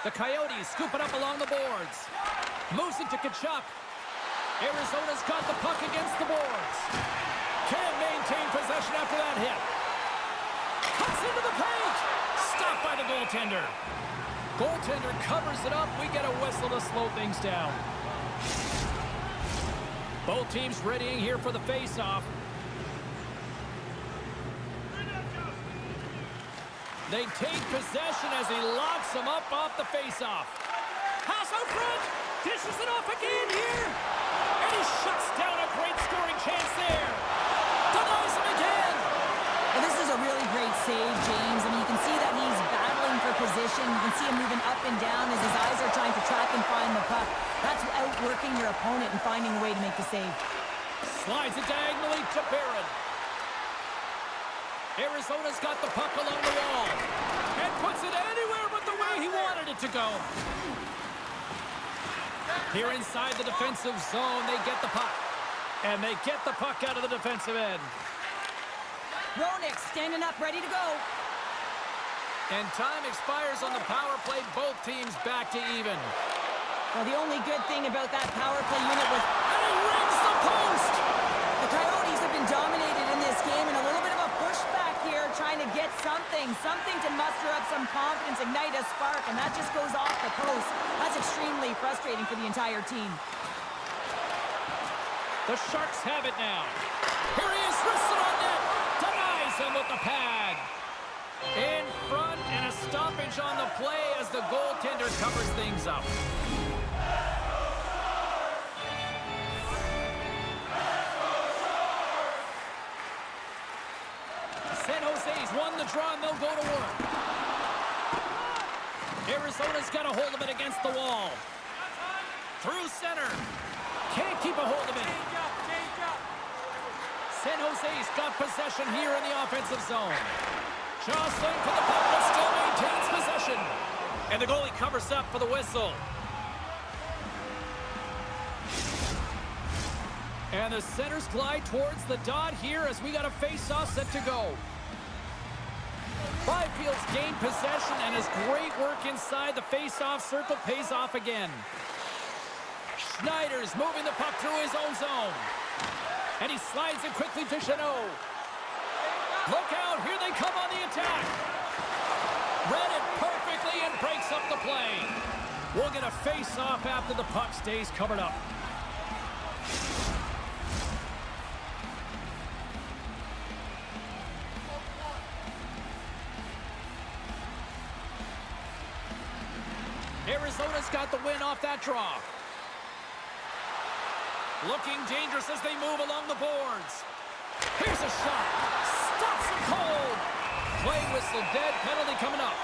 The Coyotes scoop it up along the boards. Moves it to Tkachuk. Arizona's got the puck against the boards. Can't maintain possession after that hit. Cuts into the paint. Stopped by the goaltender. Goaltender covers it up. We get a whistle to slow things down. Both teams readying here for the face-off. They take possession as he locks him up off the face-off. Pass out front. Dishes it off again here. And he shuts down a great scoring chance there. Denies him again. Well, this is a really great save, James. I mean, you can see that he's battling for position. You can see him moving up and down as his eyes are trying to track and find the puck. That's outworking your opponent and finding a way to make the save. Slides it diagonally to Barron. Arizona's got the puck along the wall. And puts it anywhere but the way he wanted it to go. Here inside the defensive zone, they get the puck. And they get the puck out of the defensive end. Roenick standing up, ready to go. And time expires on the power play. Both teams back to even. Well, the only good thing about that power play unit was... And he rings the post! The Coyotes have been dominated in this game, and a little bit of a pushback here, trying to get something to muster up some confidence, ignite a spark, and that just goes off the post. That's extremely frustrating for the entire team. The Sharks have it now. Here he is, wristed on net. Denies him with the pad. In front, and a stoppage on the play as the goaltender covers things up. San Jose's won the draw, and they'll go to work. Arizona's got a hold of it against the wall. Through center. Can't keep a hold of it. San Jose's got possession here in the offensive zone. Jostling for the puck, but still maintains possession. And the goalie covers up for the whistle. And the centers glide towards the dot here as we got a face-off set to go. Byfield's gained possession, and his great work inside the face-off circle pays off again. Schneider's moving the puck through his own zone. And he slides it quickly to Chanot. Look out, here they come on the attack. Read it perfectly and breaks breaks up the play. We'll get a face-off after the puck stays covered up. Arizona's got the win off that draw. Looking dangerous as they move along the boards. Here's a shot. Stops it cold. Play whistle dead. Penalty coming up.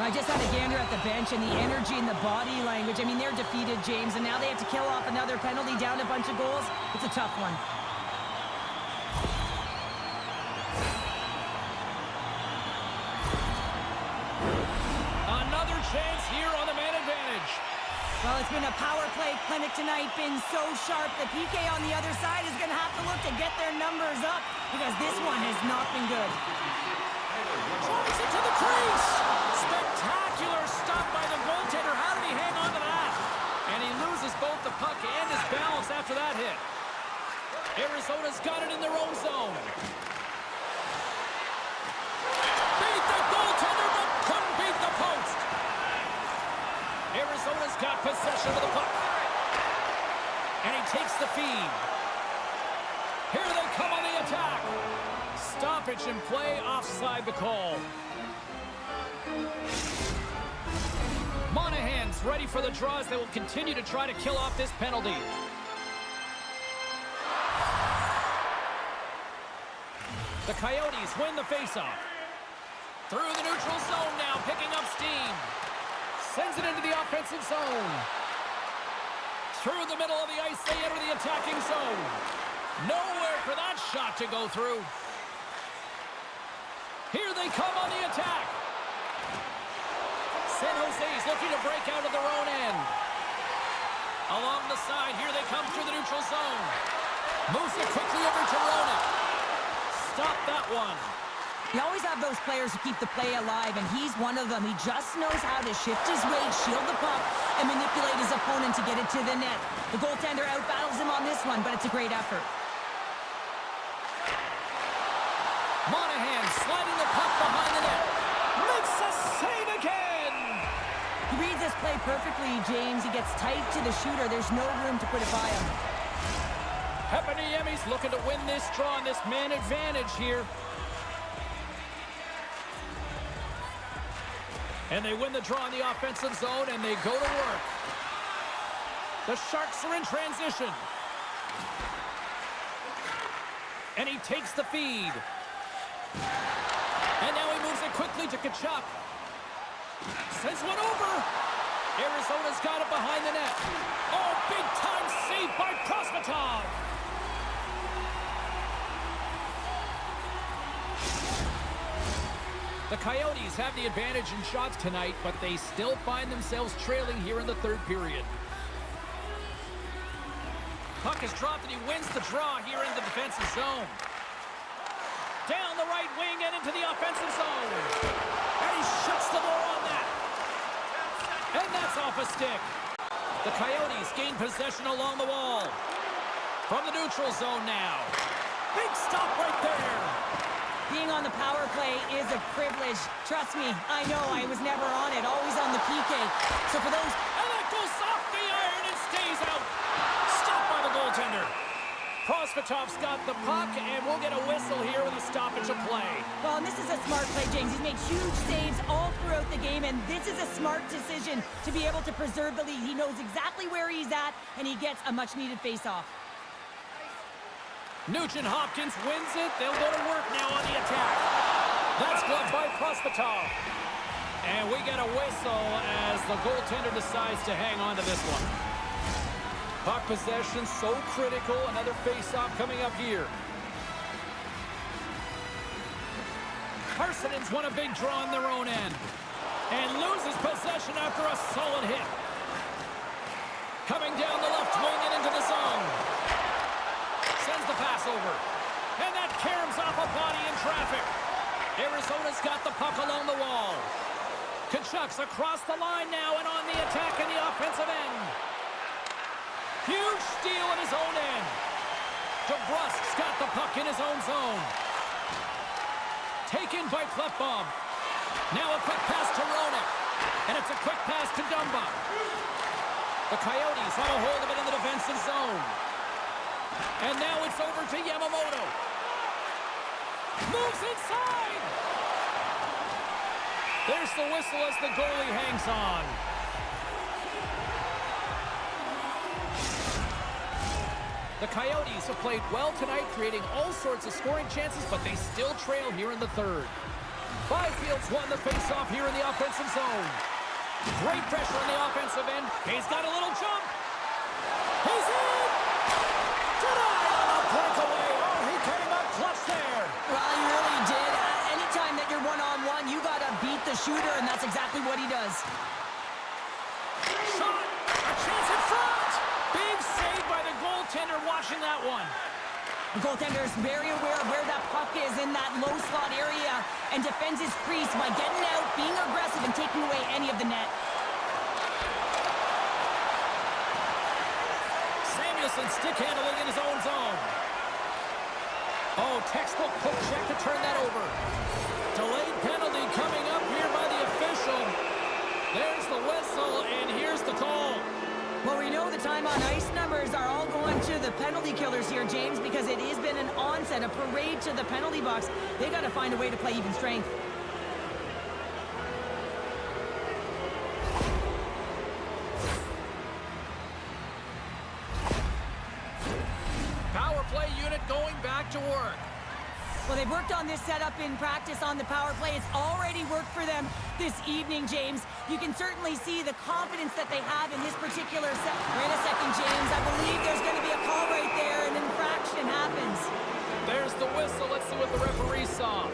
I just had a gander at the bench, and the energy and the body language. I mean, they're defeated, James, and now they have to kill off another penalty, down a bunch of goals. It's a tough one. Another chance here on the man advantage. Well, it's been a power play clinic tonight, been so sharp. The PK on the other side is going to have to look to get their numbers up, because this one has not been good. Drives it to the crease. Spectacular stop by the goaltender. How did he hang on to that? And he loses both the puck and his balance after that hit. Arizona's got it in their own zone. Beat the goaltender, but couldn't beat the post. Arizona's got possession of the puck. And he takes the feed. Here they come on the attack. Stoppage in play, offside the call. Monahan's ready for the draws. They will continue to try to kill off this penalty. The Coyotes win the faceoff. Through the neutral zone now, picking up steam. Sends it into the offensive zone. Through the middle of the ice, they enter the attacking zone. Nowhere for that shot to go through. Here they come on the attack. San Jose's looking to break out of their own end. Along the side, here they come through the neutral zone. Moves it quickly over to Rona. Stop that one. You always have those players who keep the play alive, and he's one of them. He just knows how to shift his weight, shield the puck, and manipulate his opponent to get it to the net. The goaltender outbattles him on this one, but it's a great effort. Monahan sliding the puck behind the net. Makes a save again! He reads this play perfectly, James. He gets tight to the shooter. There's no room to put it by him. Heponiemi's looking to win this draw on this man advantage here. And they win the draw in the offensive zone, and they go to work. The Sharks are in transition. And he takes the feed. And now he moves it quickly to Tkachuk. Sends one over. Arizona's got it behind the net. Oh, big-time save by Prosvetov. The Coyotes have the advantage in shots tonight, but they still find themselves trailing here in the third period. Puck is dropped and he wins the draw here in the defensive zone. Down the right wing and into the offensive zone. And he shuts the door on that. And that's off a stick. The Coyotes gain possession along the wall. From the neutral zone now. Big stop right there. Being on the power play is a privilege. Trust me, I know I was never on it, always on the PK. So for those... And that goes off the iron and stays out. Stopped by the goaltender. Prosvetov's got the puck, and we'll get a whistle here with a stoppage of play. Well, and this is a smart play, James. He's made huge saves all throughout the game, and this is a smart decision to be able to preserve the lead. He knows exactly where he's at, and he gets a much-needed face-off. Nugent-Hopkins wins it. They'll go to work now on the attack. That's gloved by Prosvetov. And we get a whistle as the goaltender decides to hang on to this one. Puck possession so critical. Another face-off coming up here. Harsonen's won a big draw on their own end. And loses possession after a solid hit. Coming down the left wing and into the zone. Sends the pass over. And that caroms off a body in traffic. Arizona's got the puck along the wall. Tkachuk's across the line now and on the attack in the offensive end. Huge steal in his own end. DeBrusk's got the puck in his own zone. Taken by Klefbom. Now a quick pass to Roenick. And it's a quick pass to Dumba. The Coyotes have a hold of it in the defensive zone. And now it's over to Yamamoto. Moves inside. There's the whistle as the goalie hangs on. The Coyotes have played well tonight, creating all sorts of scoring chances, but they still trail here in the third. Byfield's won the faceoff here in the offensive zone. Great pressure on the offensive end. He's got a little jump. He's in! Denied on the breakaway. Oh, he came up clutch there. Well, he really did. Anytime that you're one-on-one, you got to beat the shooter, and that's exactly what he does. Shot! A chance in front! Big save by the goaltender watching that one. The goaltender is very aware of where that puck is in that low slot area and defends his crease by getting out, being aggressive, and taking away any of the net. Samuelson stick handling in his own zone. Oh, textbook poke check to turn that over. Delayed penalty coming up here by the official. There's the whistle, and here's the call. Well, we know the time on ice numbers are all going to the penalty killers here, James, because it has been an onset, a parade to the penalty box. They got to find a way to play even strength. Power play unit going back to work. Well, they've worked on this setup in practice on the power play. It's already worked for them this evening, James. You can certainly see the confidence that they have in this particular set. Wait a second, James. I believe there's going to be a call right there. An infraction happens. There's the whistle. Let's see what the referee saw.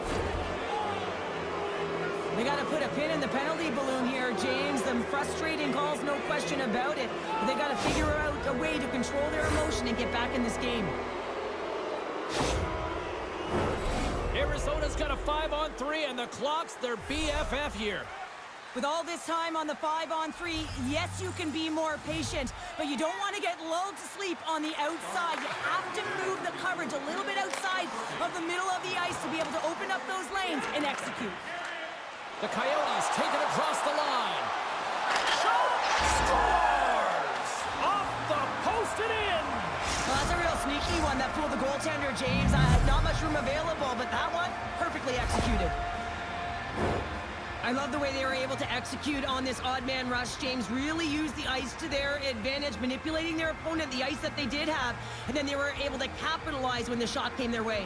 They got to put a pin in the penalty balloon here, James. Them frustrating calls, no question about it. But they got to figure out a way to control their emotion and get back in this game. Arizona's got a 5-on-3, and the clock's their BFF here. With all this time on the 5-on-3, yes, you can be more patient, but you don't want to get lulled to sleep on the outside. You have to move the coverage a little bit outside of the middle of the ice to be able to open up those lanes and execute. The Coyotes take it across the line. Shot! Scores! Off the post and in! Well, that's a real sneaky one that fooled the goaltender, James. Not much room available, but that one, perfectly executed. I love the way they were able to execute on this odd man rush. James really used the ice to their advantage, manipulating their opponent, the ice that they did have, and then they were able to capitalize when the shot came their way.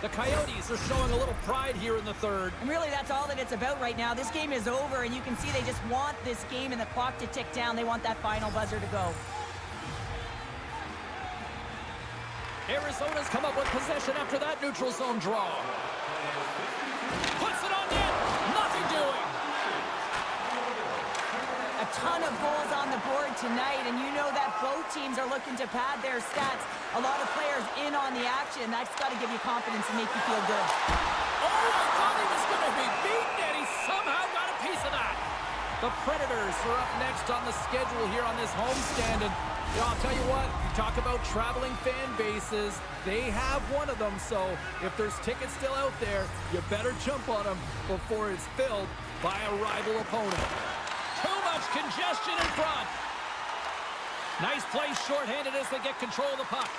The Coyotes are showing a little pride here in the third. And really, that's all that it's about right now. This game is over, and you can see they just want this game and the clock to tick down. They want that final buzzer to go. Arizona's come up with possession after that neutral zone draw. Puts it on net. Nothing doing. A ton of goals on the board tonight, and you know that both teams are looking to pad their stats. A lot of players in on the action. That's got to give you confidence and make you feel good. Oh, I thought he was going to be beaten, and he somehow got a piece of that. The Predators are up next on the schedule here on this homestand, and I'll tell you what, you talk about traveling fan bases, they have one of them, so if there's tickets still out there, you better jump on them before it's filled by a rival opponent. Too much congestion in front. Nice play shorthanded as they get control of the puck.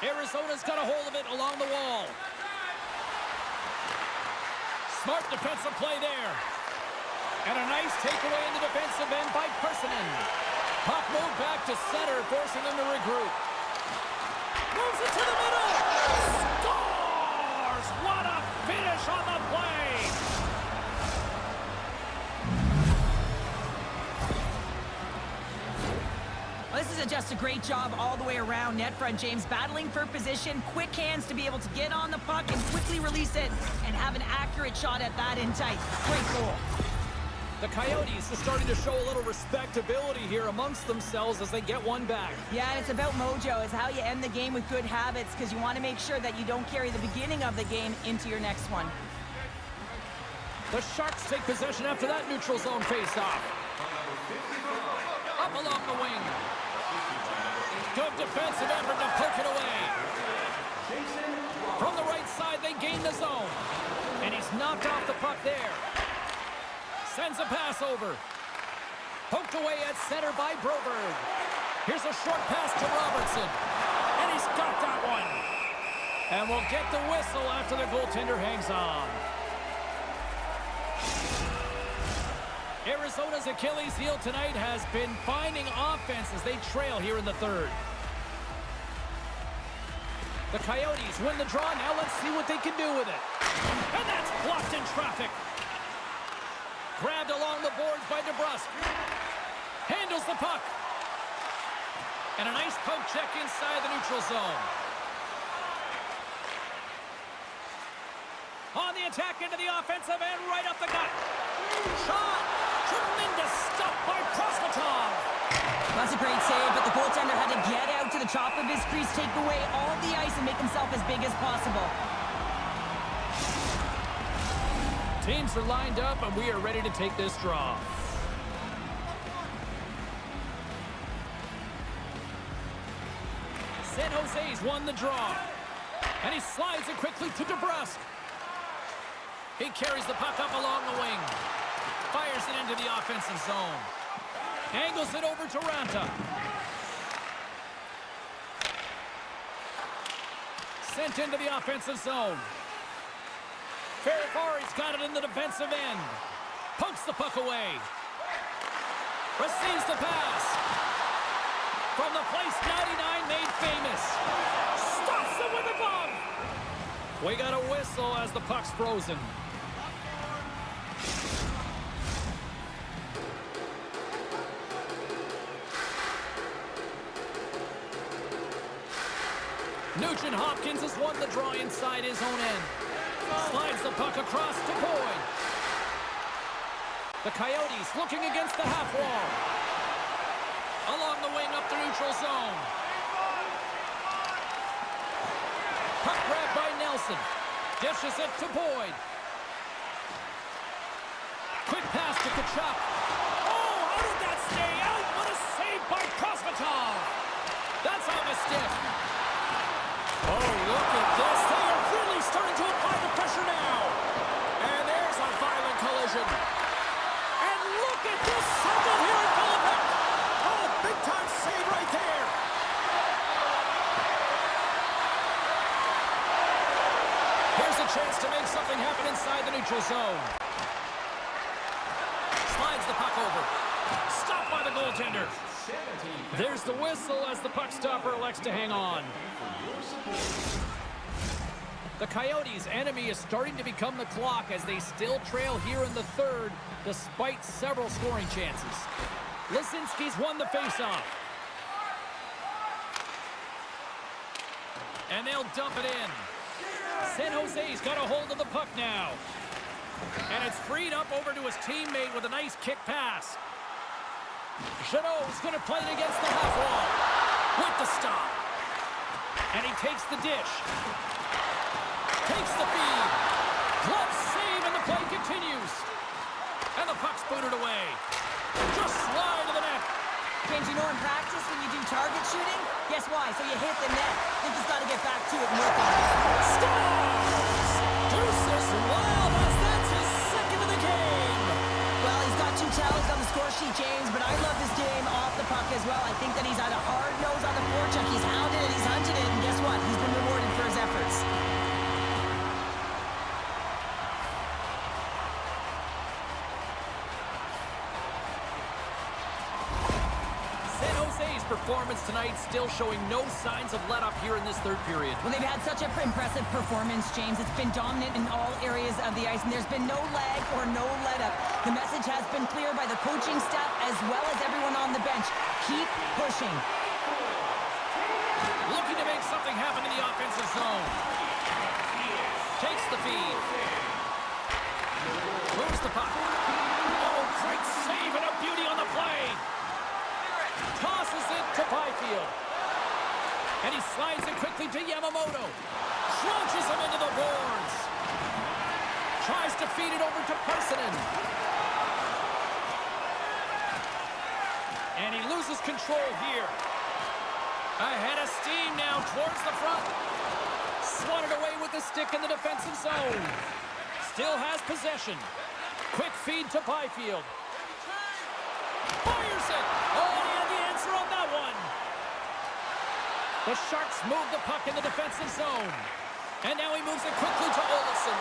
Arizona's got a hold of it along the wall. Smart defensive play there. And a nice takeaway in the defensive end by Persinen. Puck moved back to center, forcing them to regroup. Moves it to the middle. Scores! What a finish on the play! Well, this is just a great job all the way around net front, James. Battling for position, quick hands to be able to get on the puck and quickly release it and have an accurate shot at that in tight. Great goal. The Coyotes are starting to show a little respectability here amongst themselves as they get one back. Yeah, and it's about mojo. It's how you end the game with good habits, because you want to make sure that you don't carry the beginning of the game into your next one. The Sharks take possession after that neutral zone face-off. Up along the wing. Good defensive effort to poke it away. picked off the puck there. Sends a pass over. Poked away at center by Broberg. Here's a short pass to Robertson. And he's got that one. And we'll get the whistle after the goaltender hangs on. Arizona's Achilles heel tonight has been finding offense as they trail here in the third. The Coyotes win the draw. Now let's see what they can do with it. And that's blocked in traffic. Grabbed along the boards by DeBrusk. Handles the puck. And a nice poke check inside the neutral zone. On the attack into the offensive end, right up the gut. Shot! Tremendous stuff by Prosvetov. That's a great save, but the goaltender had to get out to the top of his crease, take away all the ice, and make himself as big as possible. Teams are lined up, and we are ready to take this draw. San Jose's won the draw. And he slides it quickly to DeBrusk. He carries the puck up along the wing. Fires it into the offensive zone. Angles it over to Ranta. Sent into the offensive zone. Ferrari's got it in the defensive end. Pokes the puck away. Receives the pass. From the place 99 made famous. Stops him with a glove. We got a whistle as the puck's frozen. Nugent Hopkins has won the draw inside his own end. Slides the puck across to Boyd. The Coyotes looking against the half wall. Along the wing up the neutral zone. Puck grabbed by Nelson. Dishes it to Boyd. Quick pass to Kachuk. Oh, how did that stay out? What a save by Prosvetov. That's off a stick. Oh, look at this. They are really starting to apply the pressure now. And there's a violent collision. And look at this circle here in Philippine. Oh, big-time save right there. Here's a chance to make something happen inside the neutral zone. Slides the puck over. Stopped by the goaltender. There's the whistle as the puck stopper elects to hang on. The Coyotes' enemy is starting to become the clock as they still trail here in the third despite several scoring chances. Lisinski's won the faceoff. And they'll dump it in. San Jose's got a hold of the puck now. And it's freed up over to his teammate with a nice kick pass. Jeannot's going to play it against the half wall. With the stop. And he takes the dish. Takes the feed. Glove save and the play continues. And the puck's booted away. Just slide to the net. James, you know in practice when you do target shooting, guess why? So you hit the net. Think he's got to get back to it and work on it. Scores! Deuces Wild as that's his second of the game. Well, he's got 2 tails on the score sheet, James, but I love his game off the puck as well. I think that he's had a hard nose on the forecheck. He's hounded it, he's hunted it, and guess what? He's been rewarded for his efforts. San Jose's performance tonight still showing no signs of let-up here in this third period. Well, they've had such an impressive performance, James. It's been dominant in all areas of the ice, and there's been no lag or no let-up. The message has been clear by the coaching staff as well as everyone on the bench. Keep pushing. Looking to make something happen in the offensive zone. Takes the feed. Moves the puck. Oh, great save and a beauty on the play. Tosses it to Byfield. And he slides it quickly to Yamamoto. Crunches him into the boards. Tries to feed it over to Parsonen. And he loses control here. Ahead of steam now towards the front. Swatted away with the stick in the defensive zone. Still has possession. Quick feed to Byfield. Fires it. Oh, and he had the answer on that one. The Sharks move the puck in the defensive zone. And now he moves it quickly to Olsen.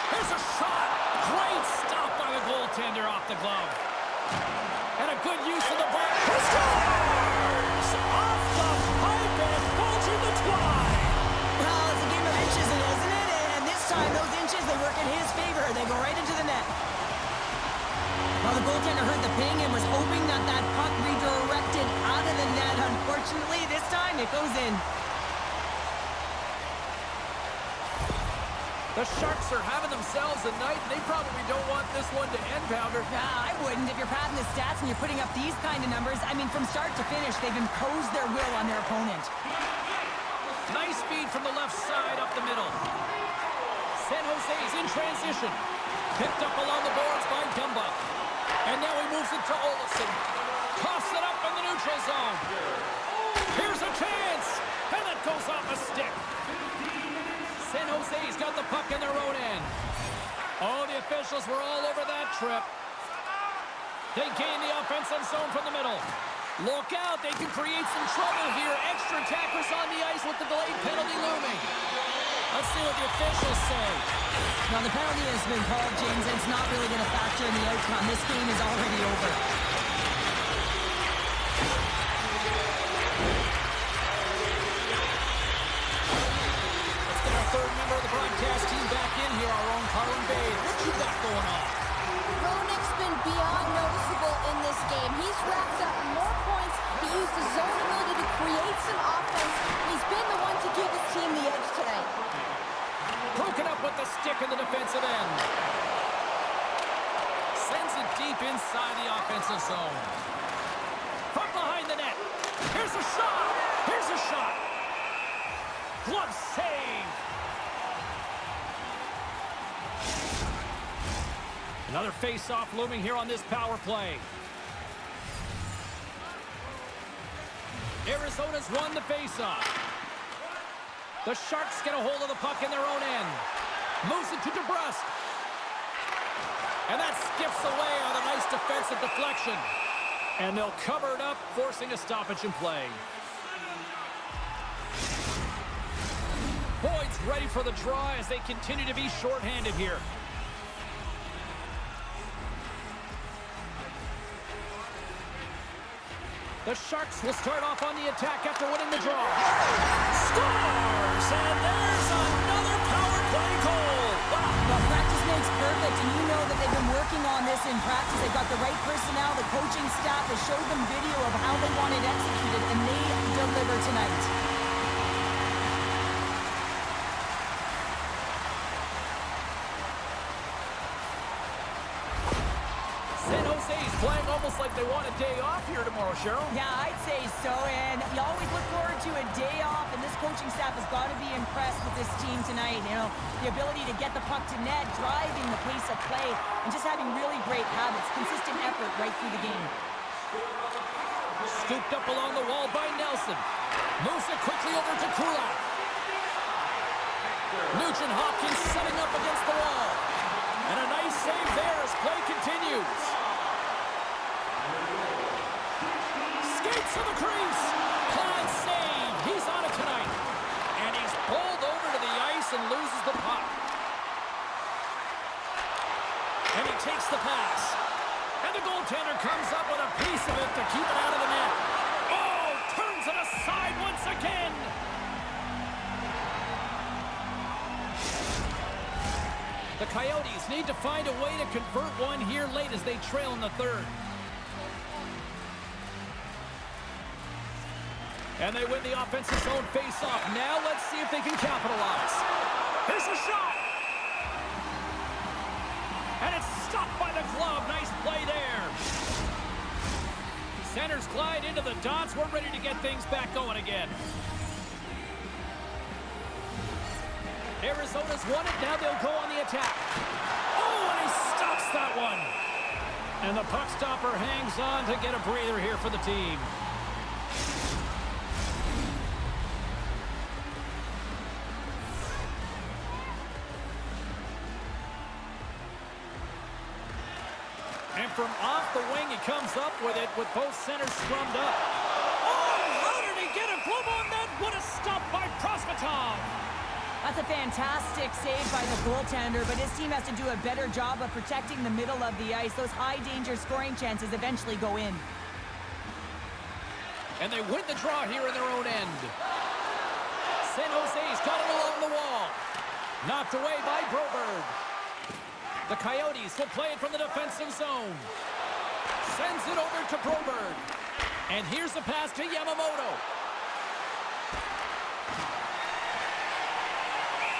Here's a shot. Great stop by the goaltender off the glove. And a good use of the puck. He scores! Off the pipe and bulging the twine. Well, it's a game of inches, isn't it? And this time, those inches, they work in his favor. They go right into the net. Well, the goaltender heard the ping and was hoping that that puck redirected out of the net. Unfortunately, this time, it goes in. The Sharks are having themselves a night, and they probably don't want this one to end, Pounder. I wouldn't. If you're padding the stats and you're putting up these kind of numbers, I mean, from start to finish, they've imposed their will on their opponent. Nice feed from the left side up the middle. San Jose's in transition. Picked up along the boards by Dumba. And now he moves it to Olsen. Toss it up in the neutral zone. Here's a chance. And that goes off a stick. San Jose's got the puck in their own end. Oh, the officials were all over that trip. They gain the offensive zone from the middle. Look out, they can create some trouble here. Extra attackers on the ice with the delayed penalty looming. Let's see what the officials say. Now, the penalty has been called, James, and it's not really going to factor in the outcome. This game is already over. Third member of the broadcast team back in here, our own Carlin Bay. What you got going on? Roenick's been beyond noticeable in this game. He's racked up more points. He used his zone ability to create some offense. He's been the one to give his team the edge tonight. Broken up with the stick in the defensive end. Sends it deep inside the offensive zone. From behind the net. Here's a shot. Here's a shot. Glove save. Another face-off looming here on this power play. Arizona's won the face-off. The Sharks get a hold of the puck in their own end. Moves it to DeBrusque. And that skips away on a nice defensive deflection. And they'll cover it up, forcing a stoppage in play. Boyd's ready for the draw as they continue to be shorthanded here. The Sharks will start off on the attack after winning the draw. Scores! And there's another power play goal. Wow. Well, practice makes perfect, and you know that they've been working on this in practice. They've got the right personnel, the coaching staff has showed them video of how they want it executed, and they deliver tonight. Playing almost like they want a day off here tomorrow, Cheryl. Yeah, I'd say so, and you always look forward to a day off, and this coaching staff has got to be impressed with this team tonight. You know, the ability to get the puck to net, driving the pace of play, and just having really great habits, consistent effort right through the game. Scooped up along the wall by Nelson. Moves it quickly over to Kulak. Nugent Hopkins setting up against the wall. And a nice save there as play continues. Skates to the crease. Klein save. He's on it tonight. And he's pulled over to the ice and loses the puck. And he takes the pass. And the goaltender comes up with a piece of it to keep it out of the net. Oh, turns it aside once again. The Coyotes need to find a way to convert one here late as they trail in the third. And they win the offensive zone face-off. Now let's see if they can capitalize. Here's a shot. And it's stopped by the glove. Nice play there. Centers glide into the dots. We're ready to get things back going again. Arizona's won it. Now they'll go on the attack. Oh, and he stops that one. And the puck stopper hangs on to get a breather here for the team. from off the wing. He comes up with it with both centers scrummed up. Oh, how did he get a glove on that? What a stop by Prosvetov. That's a fantastic save by the goaltender, but his team has to do a better job of protecting the middle of the ice. Those high-danger scoring chances eventually go in. And they win the draw here in their own end. San Jose's got it along the wall. Knocked away by Broberg. The Coyotes will play it from the defensive zone. Sends it over to Broberg. And here's the pass to Yamamoto.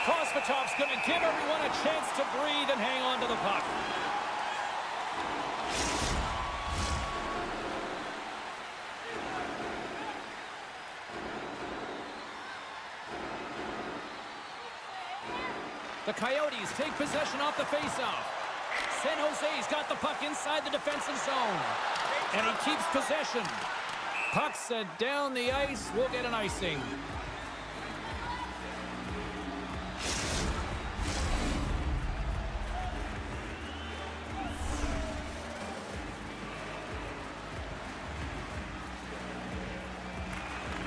Prosvetov's going to give everyone a chance to breathe and hang on to the puck. The Coyotes take possession off the faceoff. San Jose's got the puck inside the defensive zone. And he keeps possession. Puck sent down the ice. We'll get an icing.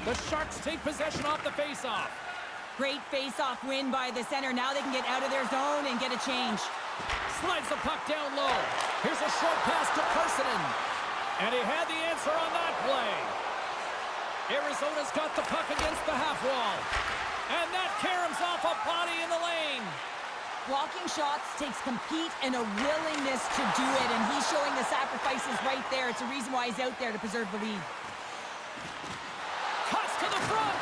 The Sharks take possession off the faceoff. Great face-off win by the center. Now they can get out of their zone and get a change. Slides the puck down low. Here's a short pass to Parsonen. And he had the answer on that play. Arizona's got the puck against the half wall. And that caroms off a body in the lane. Blocking shots takes compete and a willingness to do it, and he's showing the sacrifices right there. It's a reason why he's out there to preserve the lead. Cuts to the front.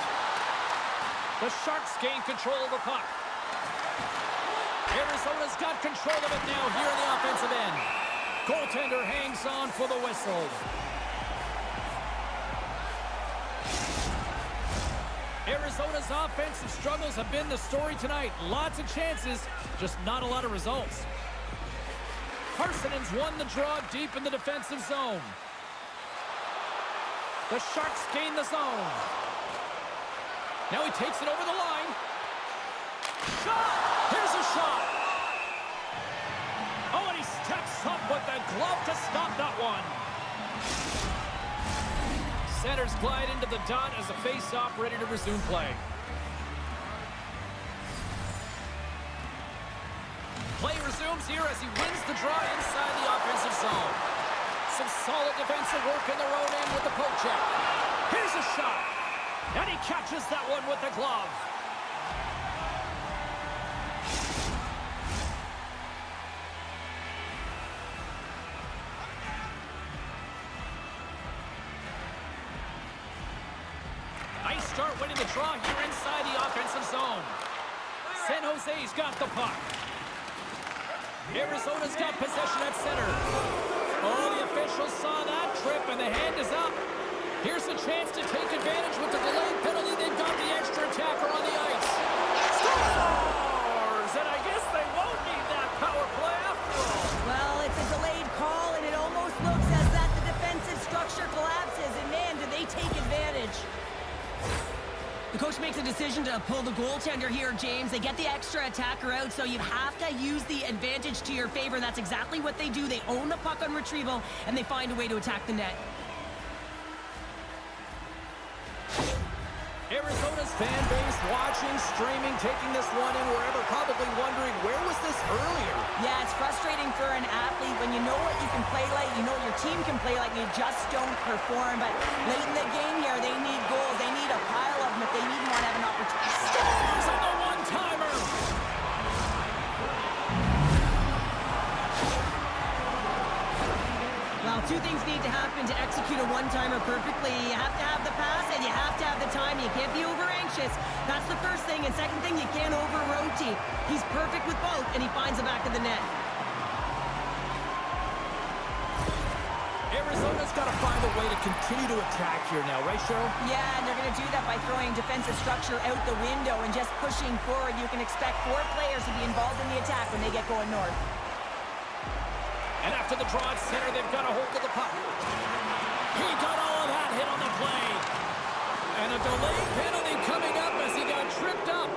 The Sharks gain control of the puck. Arizona's got control of it now here in the offensive end. Goaltender hangs on for the whistle. Arizona's offensive struggles have been the story tonight. Lots of chances, just not a lot of results. Parsonen's won the draw deep in the defensive zone. The Sharks gain the zone. Now he takes it over the line. Shot! Here's a shot! Oh, and he steps up with the glove to stop that one. Centers glide into the dot as a face-off ready to resume play. Play resumes here as he wins the draw inside the offensive zone. Some solid defensive work in their own end with the poke check. Here's a shot. And he catches that one with the glove. Nice start winning the draw here inside the offensive zone. San Jose's got the puck. Arizona's got possession at center. Oh, the officials saw that trip, and the hand is up. Here's a chance to take advantage with the delayed penalty. They've got the extra attacker on the ice. Scores! And I guess they won't need that power play after all. Well, it's a delayed call, and it almost looks as that the defensive structure collapses. And man, do they take advantage. The coach makes a decision to pull the goaltender here, James. They get the extra attacker out, so you have to use the advantage to your favor. That's exactly what they do. They own the puck on retrieval, and they find a way to attack the net. Arizona's fan base watching, streaming, taking this one in wherever, probably wondering, where was this earlier? Yeah, it's frustrating for an athlete when you know what you can play like, you know your team can play like, you just don't perform. But late in the game here, they need goals. They need a pile of them if they even want to have an opportunity. Scores on the one-timer! Well, two things need to happen to execute a one-timer perfectly. You have to have the pass and you have to have the time. You can't be over-anxious. That's the first thing. And second thing, you can't over-rotate. He's perfect with both, and he finds the back of the net. Arizona's got to find a way to continue to attack here now, right, Cheryl? Yeah, and they're going to do that by throwing defensive structure out the window and just pushing forward. You can expect 4 players to be involved in the attack when they get going north. And after the draw at center, they've got a hold of the puck. He got all of that hit on the play. And a delayed penalty coming up as he got tripped up.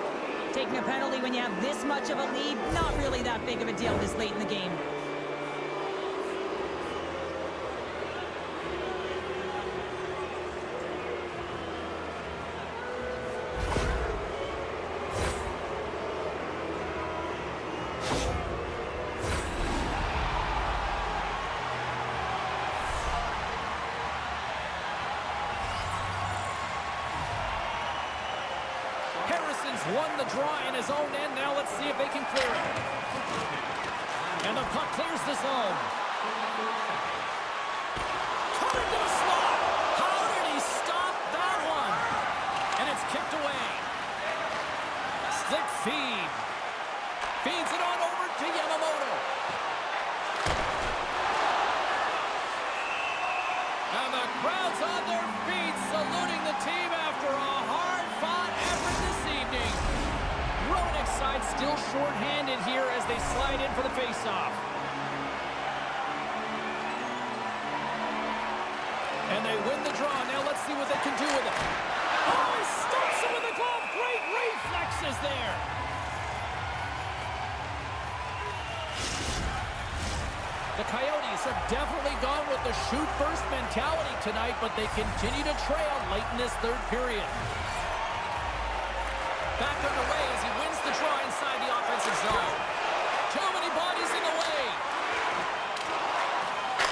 Taking a penalty when you have this much of a lead, not really that big of a deal this late in the game. Iverson's won the draw in his own end. Now let's see if they can clear it. And the puck clears the zone. Coming to the slot. How did he stop that one? And it's kicked away. Slick feed. Feeds it on over to Yamamoto. And the crowd's on their feet, saluting the team after a hard-fought effort this evening. Roenick's side still short-handed here as they slide in for the face-off. And they win the draw. Now let's see what they can do with it. Oh, he stops it with a glove. Great reflexes there. The Coyotes have definitely gone with the shoot-first mentality tonight, but they continue to trail late in this third period. Back underway as he wins the draw inside the offensive zone. Too many bodies in the way.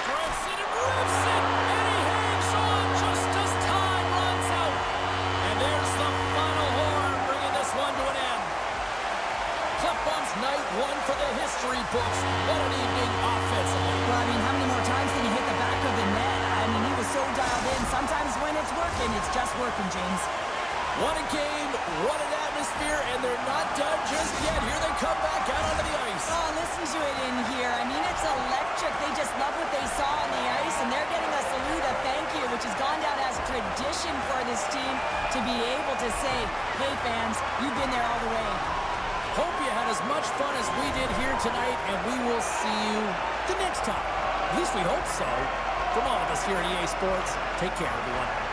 Drives it and rips it, and he hangs on just as time runs out. And there's the final horn, bringing this one to an end. Klefbom's night one for the history books. What an evening offensively. Well, I mean, how many more times did he hit the back of the net? I mean, he was so dialed in. Sometimes when it's working, it's just working, James. What a game, what an atmosphere, and they're not done just yet. Here they come back out onto the ice. Oh, listen to it in here. I mean, it's electric. They just love what they saw on the ice, and they're getting a salute, a thank you, which has gone down as tradition for this team to be able to say, hey, fans, you've been there all the way. Hope you had as much fun as we did here tonight, and we will see you the next time. At least we hope so. From all of us here at EA Sports, take care, everyone.